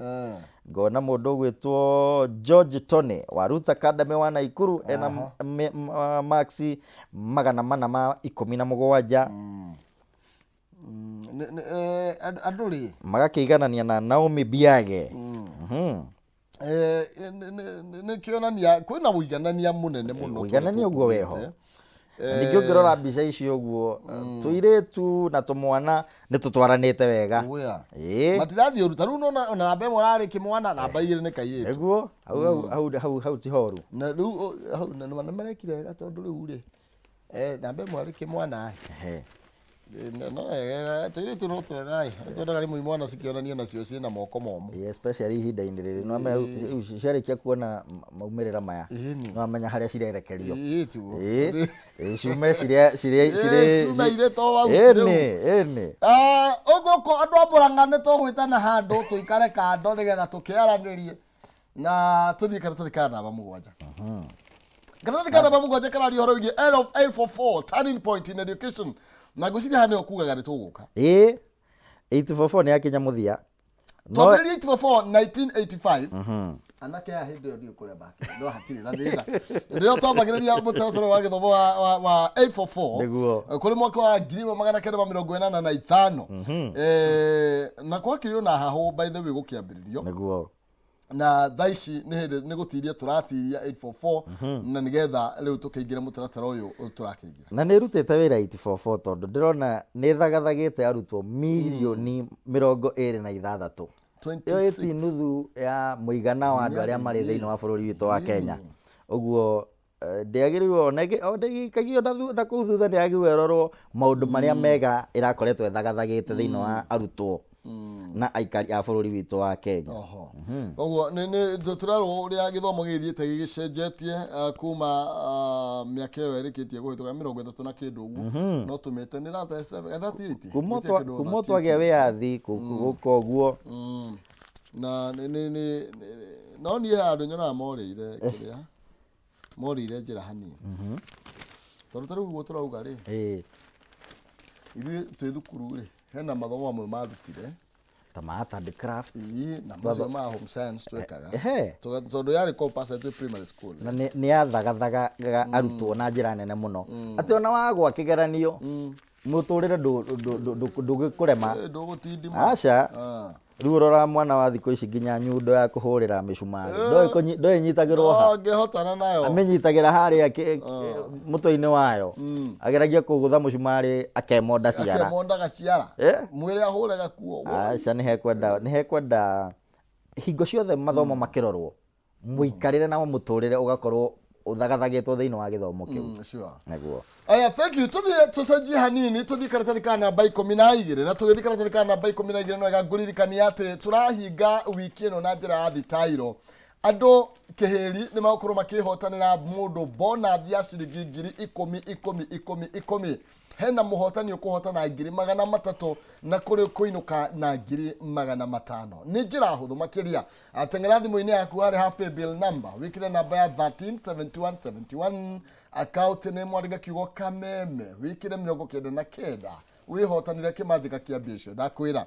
ngona mũndũ ũgwĩtwo George Tone wa Roots Academy wa Naikuru ena maxi 417 andũ rĩ magakĩiganania na Naomi Biage nĩ kĩonania kwĩna ũiganania mũnene mũno ũiganania ũguo weho ningĩ ũngĩrora mbica icio ũguo tũirĩtu na tũmwana nĩ tũtwaranĩte wega matirathiĩ ũru ta rĩu ona namba ĩmwe rarĩ kĩmwana namba 2 nĩ kairĩtu nĩguo hau ti horu na rĩu hau na marekire wega tondũ rĩu rĩ namba ĩmwe rarĩ kĩmwana no tũirĩtu no twega twendaga rĩmwe imwana cikĩonania nacio ciĩna moko momũ especially ihinda-inĩ rĩrĩ no ciarĩkia kuona maumĩrĩra maya no amenya harĩa cirerekerio ciume ũgũkũ andũ a Murang'a nĩ tũgwĩtana handũ tũikare kando nĩgetha tũkĩaranĩrie na tũthiĩ karatathi ka namba 7 karatathi ka namba 7 kararia ũhoro wĩgiĩ end of 844 turning point in education na ngwĩciria haha nĩho kugaga nĩ tũgũka 844 nĩ yakinya mũthia twambĩrĩria 844 1985 anake aya hĩndĩ ĩyo ndiũ kũrĩa baki no hatirĩ na thĩna rĩrĩa twambagĩrĩria mũtaratara wa gĩthomo wa 844 kũrĩ mwaka wa 1985 na gwakĩrĩo na hahũ by the way gũkĩambĩrĩrio na thaa ici nĩ gũtiria tũratiria 844 na nĩgetha rĩu tũkĩingĩra mũtaratara ũyũ tũrakĩingĩra na nĩ rutĩte wĩra 844 tondũ ndĩrona nĩ thagathagĩte arutwo mirioni 26 ĩyo nuthu ya mũigana wa andũ arĩa marĩ thĩinĩ wa bũrũri witũ wa Kenya ũguo ndĩagĩrĩirwo ndĩgĩikagio na kũu thutha ndĩagĩrĩirwo ĩrorwo maũndũ marĩa mega ĩrakoretwo ĩthagathagĩte thĩinĩ wa arutwo na aikari a bũrũri witũ wa Kenya ũguo nĩ tũrarwo ũrĩa gĩthomo gĩthiĩte gĩgĩcenjetie kuma mĩaka ĩyo ĩrĩkĩtie kũhĩtũka 30 na kĩndũ ũguo no tũmĩte nĩ 38 kuma twagĩa wĩyathi gũka ũguo na no niĩ handũ nyonaga morĩire kĩrĩa morire njĩra hanini tondũ tarĩu ũguo tũrauga rĩ ithuĩ twĩ thukuru rĩ hena mathomo mamwe marutire ta ma art and craft na macio ma home science twekaga tondũ yarĩ compulsory twĩ primary school na nĩ yathagathaga arutwo na njĩra nene mũno atĩ ona wagwa kĩgeranio mũtũrĩre ndũgĩkũrema aca rĩu ũrora mwana wa thikũ ici nginya nyundo ya kũhũrĩra mĩcumarĩ ndoĩnyitagĩrwo angĩhotana nayo amĩnyitagĩra harĩa mũtwe-inĩ wayo ageragia kũgũtha mũcumarĩ akemonda ciara mwĩrĩ ahũre gakuo aca nĩ hekwenda hingo ciothe mathomo makĩrorwo mũikarĩre na mũtũrĩre ũgakorwo ũthagathagĩtwo thĩinĩ wa gĩthomo kĩu nĩguo aya thank you tucenjie hanini tuthii karatathi ka namba 12 na tũgĩthii karatathi ka namba 12 no ĩgakũririkania atĩ tũrahinga wiki ĩno na njĩra ya thitairo andũ kĩhĩri nĩ magũkorwo makĩhotanĩra mũndũ bonathi ya ciringi ngiri 10 hena mũhotani ũkũhotana ngiri 300 na kũrĩ kũinũka na ngiri 500 nĩ njĩra hũthũ makĩria ateng'era thimũ-inĩ yaku harĩ ha paybill number wĩkĩre namba ya 137171 account nĩ mwandĩke kiugo kameme wĩkĩre 99 wĩhotanire kĩmanjĩka kĩa mbeca ndakwĩra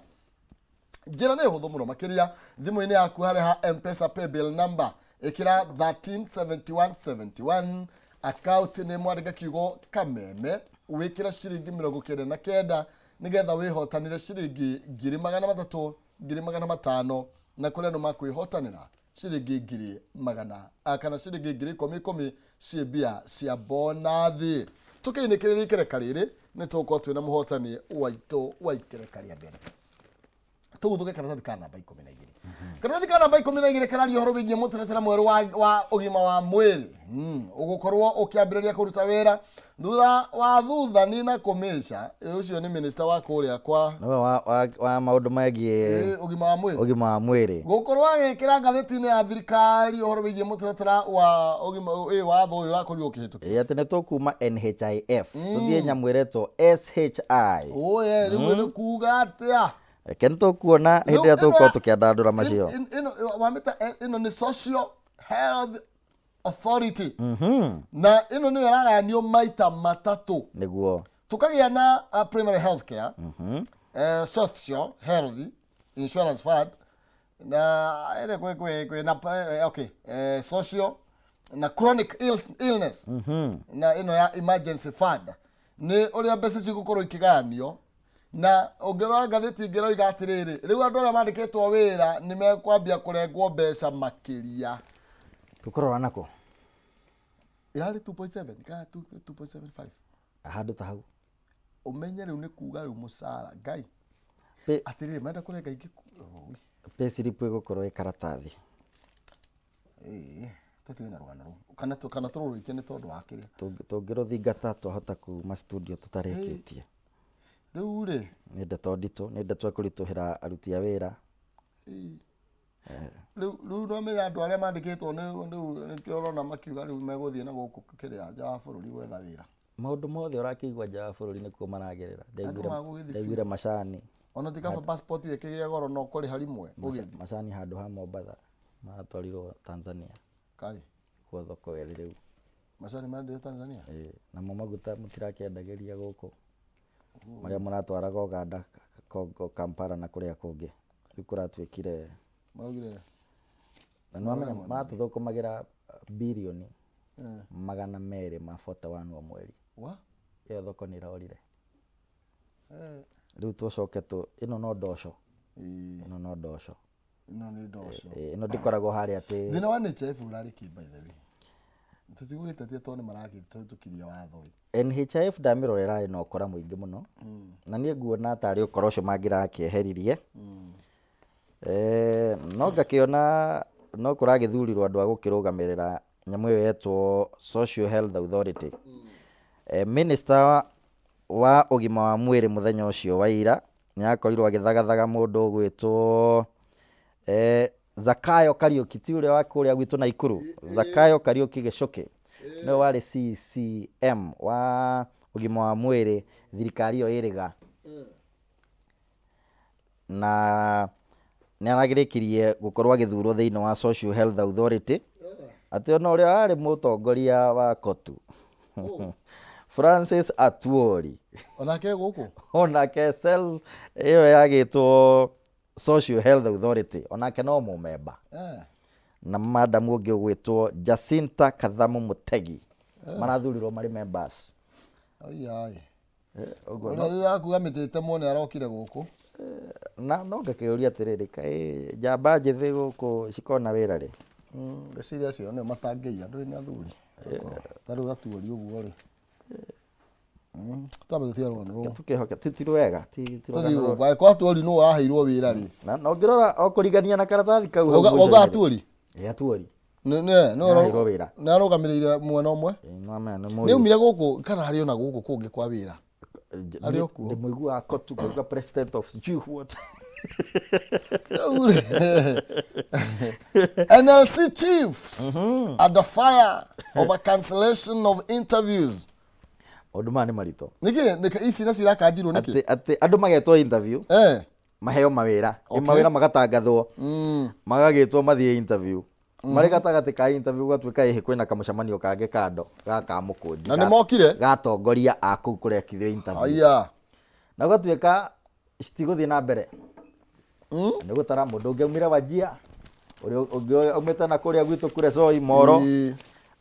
njĩra nĩ hũthũ mũno makĩria thimũ-inĩ yaku harĩ ha M-Pesa paybill number ĩkĩra 137171 account nĩ mwandĩke kiugo kameme wĩkĩra ciringi 99 nĩgetha wĩhotanire ciringi ngiri 300 ngiri 500 na kũrĩ andũ makwĩhotanĩra ciringi ngiri 100 kana ciringi ngiri 10 cia mbia cia bonathi tũkĩinĩkĩrĩria ikereka rĩrĩ nĩ tũgũkorwo twĩna mũhotani waitũ wa ikereka rĩa mbere tũgũthũke karatathi ka namba 12 karatathi ka namba 12 kararia ũhoro wĩgiĩ mũtaratara mwerũ wa ũgima wa mwĩrĩ ũgũkorwo ũkĩambĩrĩria kũruta wĩra thutha Nina Komecha ũcio nĩ minister wa kũrĩa kwa wa maũndũ megiĩ ũgima wa mwĩrĩ gũkorwo agĩkĩra ngathĩti-inĩ ya thirikari ũhoro wĩgiĩ mũtaratara wa ũgima wa thũ ũyũ ũrakorirwo ũkĩhĩtũkio atĩ nĩ tũkuma NHIF tũthiĩ nyamũ ĩretwo SHI rĩu nĩ kuuga atĩa reke nĩtũkuona hĩndĩ ĩrĩa tũgũkorwo tũkĩandandũra macio ĩno nĩ social health authority na ĩno nĩyo ĩragayanio maita matatũ nĩguo tukagĩa na primary health care social health insurance fund na social na chronic illness na ĩno ya emergency fund nĩ ũrĩa mbeca cigũkorwo ikĩgayanio na ũngĩrora ngathĩti ingĩroiga atĩrĩrĩ rĩu andũ arĩa mandĩkĩtwo wĩra nĩ mekwambia kũrengwo mbeca makĩria tũkũrora nako irarĩ 2.7 kana 2.75 handũ ta hau ũmenye rĩu nĩ kuuga rĩu mũcara ngai atĩrĩrĩ marenda kũrenga ingĩ payslip ĩgũkorwo ĩ karatathi tũtiwe na rũgano rũu kana tũrũrũikie nĩ tondũ wa kĩrĩa tũngĩrũthingata twahota kuma studio tũtarĩkĩtie rĩu rĩ nĩ ndeto nditũ nĩ ndeto ekũritũhĩra aruti a wĩra rĩu nomenya andũ arĩa mandĩkĩtwo nĩkĩo ũrona makiuga rĩu megũthiĩ na gũkũ kĩrĩa nja wa bũrũri gwetha wĩra maũndũ mothe ũrakĩigua nja wa bũrũri nĩkuo maragerera ndaiguire macani ona tikaba passport ĩkĩgĩa goro no kũrĩha rimwe ũgĩthiĩ macani handũ ha Mombatha maratwarirwo Tanzania kai kwa thoko ĩrĩ rĩu macani marendio Tanzania namo maguta mũtirakĩendagĩria gũkũ marĩa mũratwaraga Uganda Congo Kampala na kũrĩa kũngĩ rĩu kũratuĩkire maraugire na nĩwamenya maratũthũkũmagĩra birioni 200 ma 41 o mweri ĩyo thoko nĩ ĩrorire rĩu tũcoke ĩno no ndoco ĩno no ndoco ĩno ndĩkoragwo harĩa atĩ thĩna wa NHIF ũrarĩ kĩ by the way tũtigũgĩtetia tondũ nĩ maragĩtũkiria watho NHIF ndamĩrorera ĩno ũkora mũingĩ mũno na niĩ nguona tarĩ ũkora ũcio mangĩrakĩeheririe no ngakĩona no kũragĩthurirwo andũ a gũkĩrũgamĩrĩra nyamũ ĩyo yetwo Social Health Authority Minister wa ũgima wa mwĩrĩ mũthenya ũcio wa ira nĩ akorirwo agĩthagathaga mũndũ ũgwĩtwo Zakayo Kariuki ti ũrĩa wa kũrĩa gwitũ Naikuru Zakayo Kariuki Gĩcũkĩ nĩwe warĩ CCM wa ũgima wa mwĩrĩ thirikari ĩyo ĩrĩga na nĩ aragĩrĩkirie gũkorwo agĩthurwo thĩinĩ wa Social Health Authority Ati ona uria ari mutongoria wa Kotu. Francis Atuori. Onake guku. Onake cell iyo yagitwo Social Health Authority. Onake no mumemba. Na madam ungi ugwitwo Jacinta Kathamu Mutegi. Marathurirwo mari members. Ai. Ona yaku gamitete muone arokire guku. Na no ngakiuria atiriri kai njamba njithi guku cikona wira ri. Geciria cio ne matangeia ndu ni athuri. Taru gatuori uguo ri. Tabe thiaro no. Tukihoka titiru wega titiru kwa kwa atuori no araheirwo wira ri. Na no ngirora okurigania na karatathi kau. Oga atuori. Atuori. No wira. Na arogamirire mwena umwe. Ni umire guku kana hari ona guku kungi kwa wira. Ndi muigua Kotu kuga president of what. NLC chiefs at the fire of a cancellation of interviews. Oduma ni marito. Niki ici na cira kanjirwo niki. Ati andu magetwo interview. Maheo mawira. Mawira magatangathwo. Magagitwo mathie interview. Mari gatagati ka interview gatwika ihi kwina kamucamanio kange kando gaka mukunji. Na ni mokire gatongoria aku kurekithio interview. Aya. Na gatwika citiguthie na mbere. Ni gutara mundu ungiumire Wajia. Uri umeta na kuria gwitu kure Soi Moro.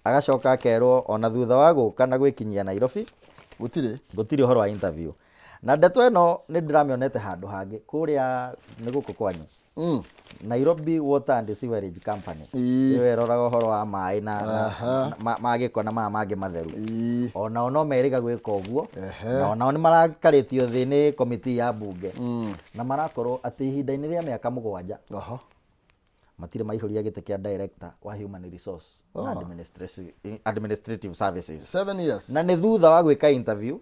Agacoka akerwo ona thutha wa guka na gwikinyia Nairobi gutiri horo wa interview. Na ndeto eno ni ndiramionete handu hangi kuria ni guku kwanyu. Nairobi Water and Sewerage Company. Iwe roraga horo wa mai na magiko na mage matheru. Ona ono meriga gwika uguo. Na ona ni marakaritio thini committee ya bunge. Na marakorwo ati ihinda-ini ria miaka 7. Matire maihuria gite kia director wa human resource na administrative services 7 years. Na ni thutha wa gwika interview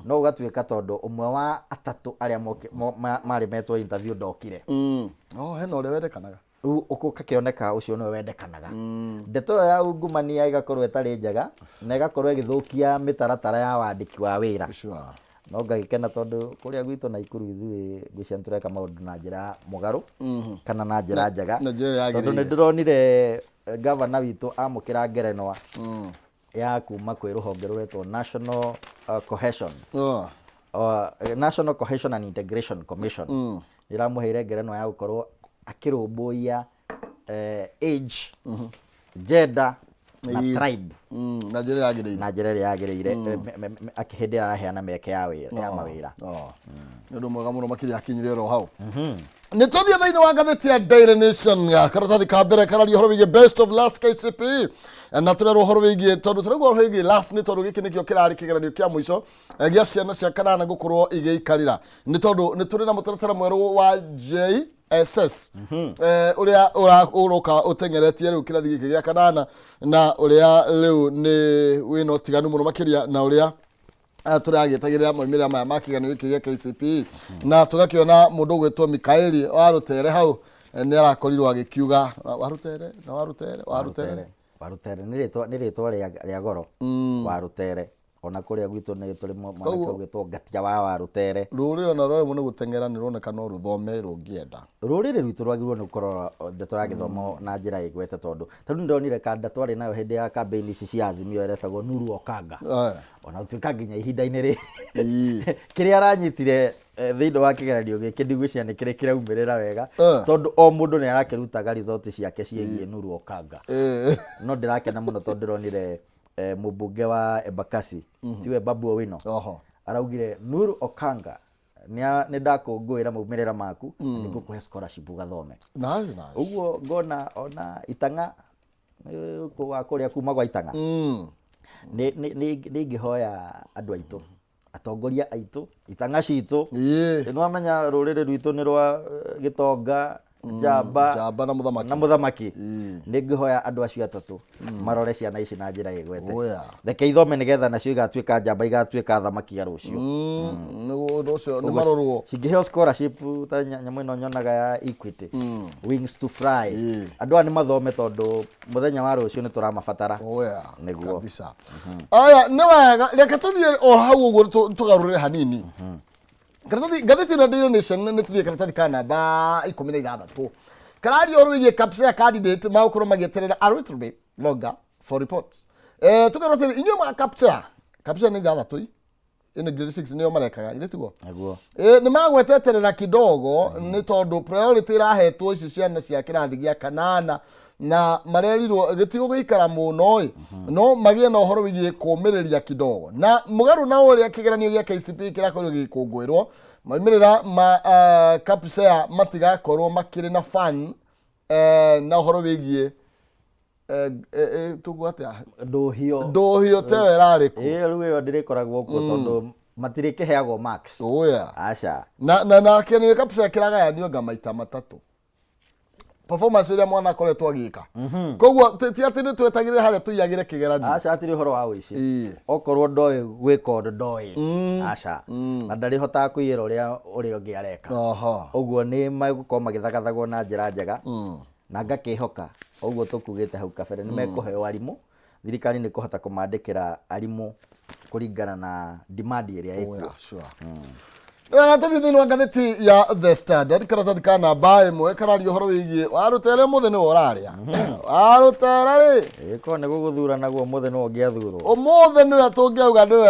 no gatwika tondu umwe wa atatu aria mari metwo interview ndokire. Hena uri wendekanaga uko kakioneka ucio no wendekanaga. Ndeto ya ungumania igakorwo etari njega na igakorwo igithukia mitaratara ya wandiki wa wira. No ngagikena tondu kuria gwitu na Ikuru ithui ngwicia tureka maundu na njira mugaru kana na njira njega tondu ni ndironire governor witu amukira ngerenwa ya kuma kwi ruhonge ruretwo National Cohesion National Cohesion and Integration Commission iramuheire ngerenwa ya gukorwo akirumbuia age gender na tribe na njira yagirire akihindira araheana meke ya wira ya mawira. Ndu mwega muno makiri akinyire ro hau. Ni tuthie thiini wa ngatheti ya Daily Nation ya karatathi ka mbere kararia horo wigie best of last KCPE na turero horo wigie tondu turego horo wigie last ni tondu giki nikio kirari kigeranio kia mwico gia ciana cia kanana gukorwo igeikarira ni tondu ni turi na mutaratara mweru wa JSS uria uroka utengeretie riu kirathi giki gia kanana na uria riu ni wino tiganu muno makiria na uria turagitagirira moimira maya makiganio giki gia KCPE na tugakiona mundu gwitwo Mikaeli warutere hau ni arakorirwo agikiuga warutere ni ritwa ria goro warutere ona kuria gwitu ni turi mwana gwitwo Ngatia wa warutere. Ruri ona rore muno gutengera ni roneka no ruthome rungienda rurire rwitu rwagirwo ni gukorwo ndeto ya githomo na njira igwete tondu ndonire kanda twari nayo hindi ya campaign ici cia Azimio eretagwo Nuru Okanga ona utuika nginya ihinda-ini ri kiria aranyitire thiini wa kigeranio giki ndigwiciria ni kire kiraumirira wega tondu o mundu ni arakirutaga result ciake ciegie Nuru Okanga. No ndirakena muno tondu ndironire mubunge wa Embakasi tiwe Babu Owino araugire Nuru Okanga ni ndakungwira maumirira maku nigukuhe scholarship ugathome. Nice. Uguo ngona ona Itanga kwa kuria kuma gwa Itanga ni ngihoya andu aitu atongoria aitu Itanga citu no amenya rurire rwitu ni rwa Gitonga Njamba na Muthamaki ni ngihoya andu acio atatu marore ciana ici na njira igwete reke ithome nigetha nacio igatuika Njamba igatuika Thamaki ya rucio ni marorwo cingiheo scholarship ta nyamu ino nyonaga ya Equity Wings to Fly andu ani mathome tondu muthenya wa rucio ni turamabatara niguo kabisa. Aya ni wega reke tuthie o hau uguo tugarurire hanini ngatheti na Daily Nation ni tuthie karatathi ka namba 16 karari oruirie capture candidate maukorwo magieterera a little bit longer for reports. Tukarate inyo ma capture ni gatatu ino grade 6 niyo marekaga ile tugo Naguo. Ni magweteterera kidogo ni tondu priority rahetwo ici ciana cia kirathi gia kanana na marerirwo gitigo gikara muno no magie na uhoro wigie kumiriria kidogo na mugaru na uria kigeranio gia KCPE kirakorio gikungwirwo maimirira ma capsea matigakorwo makiri na fan na uhoro wigie tugwate ndohio tewe rariku riu iyo ndirikoragwo kuo tondu matirikeheagwo marks aca na kenio capsea kiragayanio nga maita matatu performance ile mwana akoretwo agika koguo ti ati ni twetagire haria tuyagire kigeranio aca atiri horo wa wici okorwo ndoi gwika ndoi aca na ndari hota kuira uria ungi areka uguo ni magukorwo magithagathagwo na njira njega na ngakihoka uguo tukugite hau kabere ni mekuheo arimu thirikari ni kuhota kumandikira arimu kuringana na demand iria ikuo tuthithini wa ngatheti ya The Standard karatathi ka namba imwe karario horo wigie warutere mutheni woraria warutera ri iko ni guguthura naguo mutheni ungiathurwo umutheni we tungiauga niwe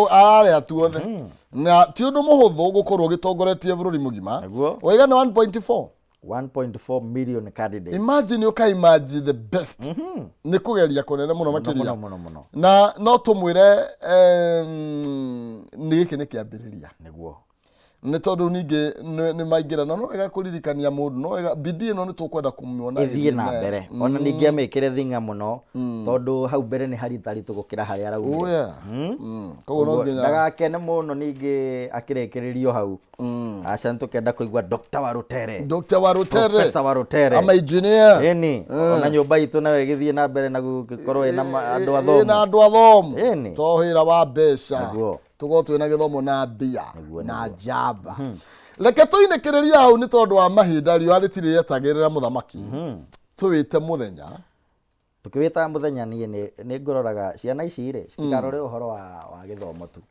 araria tuothe na ti undu muhuthu gukorwo gitongoretie bururi mugima oiga ni 1.4 million candidates. Imagine imagine the best. Ni kugeria kunene muno makiria. Muno. Na no tumwire ni giki ni kiambiriria. Niguo. Ni tondu ningi ni maingira no wega kuririkania mundu no wega bidii no ni tukwenda kumuona ithie na mbere ona ningi amikire thinga muno tondu hau mbere ni haritaritu gukira haria araugire koguo no nginya ndagakene muno ningi akirekeririo hau aca ntukenda kuigua Dr. Warutere Professor Warutere ama engineer eni ona nyumba itu nawe githie na mbere na gukorwo ina andu athomu na andu athomu eni tohira wa mbeca tugo twina githomo na mbia na jamba leke tuinekereria hau ni tondu wa mahinda rio aritire yetagirira muthamaki tuwite muthenya tukiwita muthenya ni ngororaga ciana ici ri citikarore uhoro wa githomo tu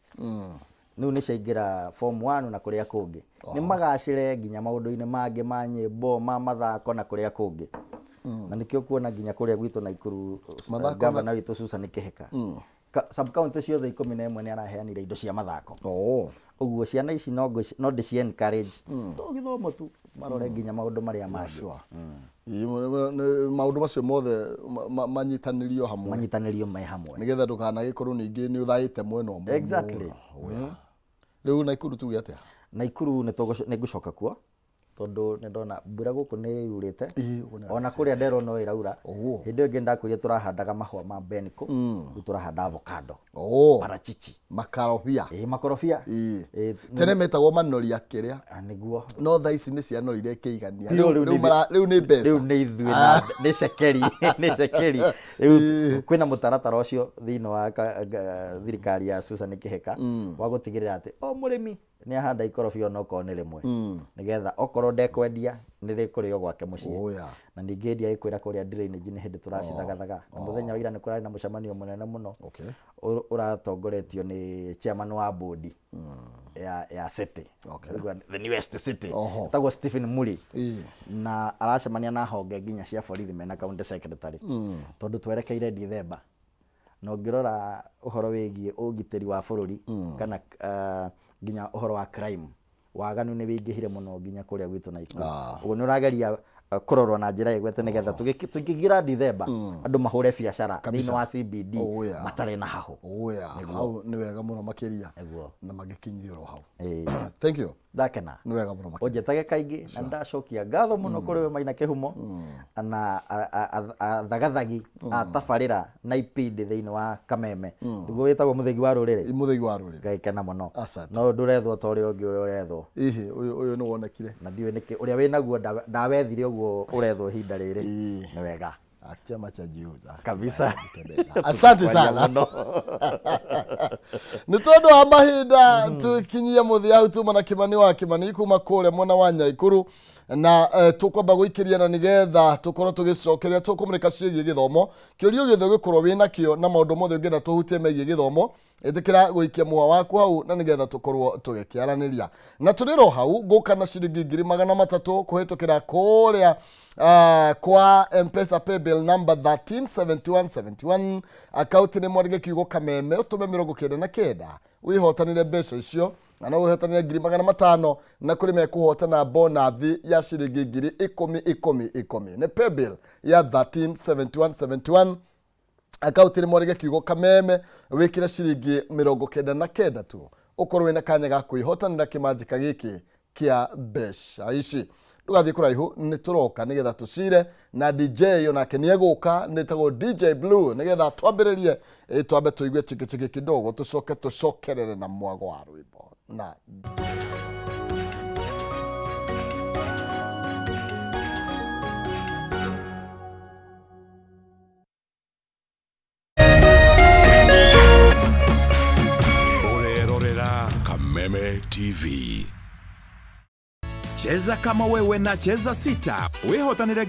niu ni ciaingira form 1 na kuria kungi ni magacire nginya maundu-ini mangi ma nyimbo ma mathako na kuria kungi na nikio kuona nginya kuria gwitu Naikuru governor witu Susan Kihika sub county ciothe 11 ni araheanire indo cia mathako uguo ciana ici no ndeci encourage to githomo tu marore nginya maundu maria mashwa maundu macio mothe manyitanirio me hamwe nigetha ndukana gikorwo ningi ni uthaite mwena umwe exactly riu Naikuru tuge atia Naikuru ni gucoka kuo tondu ni ndona mbura guku ni yurite ona kuria ndero no iraura hindi ingi ndakuria turahandaga mahua ma beniko turahanda avocado parachichi makorofia tene metagwo manoria kiria niguo no tha ici ni cianorire kiigania riu ni mbeca riu ni ithue na ni cekeri riu kwina mutaratara ucio thiini wa thirikari ya Susan Kihika wa gutigirira ati o murimi ni ahanda ikorofia no ko ni rimwe nigetha okorwo ndekwendia ni rikurio gwake mucii na ningi ndia ikwira kuria drainage ni hindi turacithagathaga na muthenya wa ira ni kurari na mucemanio munene muno uratongoretio ni chairman wa board ya city the newest city tagwo Stephen Muri na aracemania na honge nginya cia borithi mena county secretary tondu twerekeire December no ngirora uhoro wigie ugiteri wa bururi kana nginya uhoro wa crime waganu ni wingihire muno nginya kuria gwitu Naikuru uguo ni urageria kurorwo na njira igwete nigetha tukigira December andu mahure biacara thiini wa CBD matare na haho hau ni wega muno makiria na magikinyiro hau thank you dakena ni wega muno makiria ojetage kaingi na ndacokia ngatho muno kuri we Maina Kihumo na thagathagi atabarira na ipindi thiini wa Kameme niguo witagwo muthegi wa ruriri ngaikena muno no ndurethwo tori ungi urethwo uyu ni wonekire na ndiwe niki uria winaguo ndawethire uguo urethwo hinda riri ni wega Chama cha jiuza kabisa. Asante sana. Ni tondu wa mahinda tukinyia muthia hau tuma na Kimani wa Kimani kuma kule mwana wa Nyaikuru na tukwamba gũikĩria na nĩgetha tũkorwo tũgĩcokeria tũkũmũrĩka ciĩgiĩ gĩthomo kĩũrio gĩothe gĩkorwo wĩna kĩo na maũndũ mothe ũngĩenda tũhutie megiĩ gĩthomo ĩtĩkĩra gũikia mũha waku hau na nĩgetha tũkorwo tũgĩkĩaranĩria na tũrĩro hau gũka na ciringi 300 kũhĩtũkĩra kũrĩa kwa M-Pesa paybill number 137171 akaunti nĩ mwandĩke kiugo kameme ũtũme 99 wĩhotanĩre mbeca icio na no wĩhotanĩre 500 na kũrĩ mekũhotana bonathi ya ciringi 10,10,10 nĩ paybill ya 137171 akaunti nĩ mwandĩke kiugo kameme wĩkĩre ciringi 99 tu ũkorwo wĩna kanya ga kwĩhotanĩra kĩmanjĩka gĩkĩ kĩa mbeca ici ndũgathiĩ kũraihu nĩ tũroka nĩgetha tũcire na DJ onake nĩ egũka nĩtagwo DJ Blue nĩgetha twambĩrĩrie twambe tũigue chiki kidogo tũcoke tũcokerere na mwago wa rwĩmbo na Urerorera Kameme TV. Cheza kama wewe na cheza sita. Wewe hotanira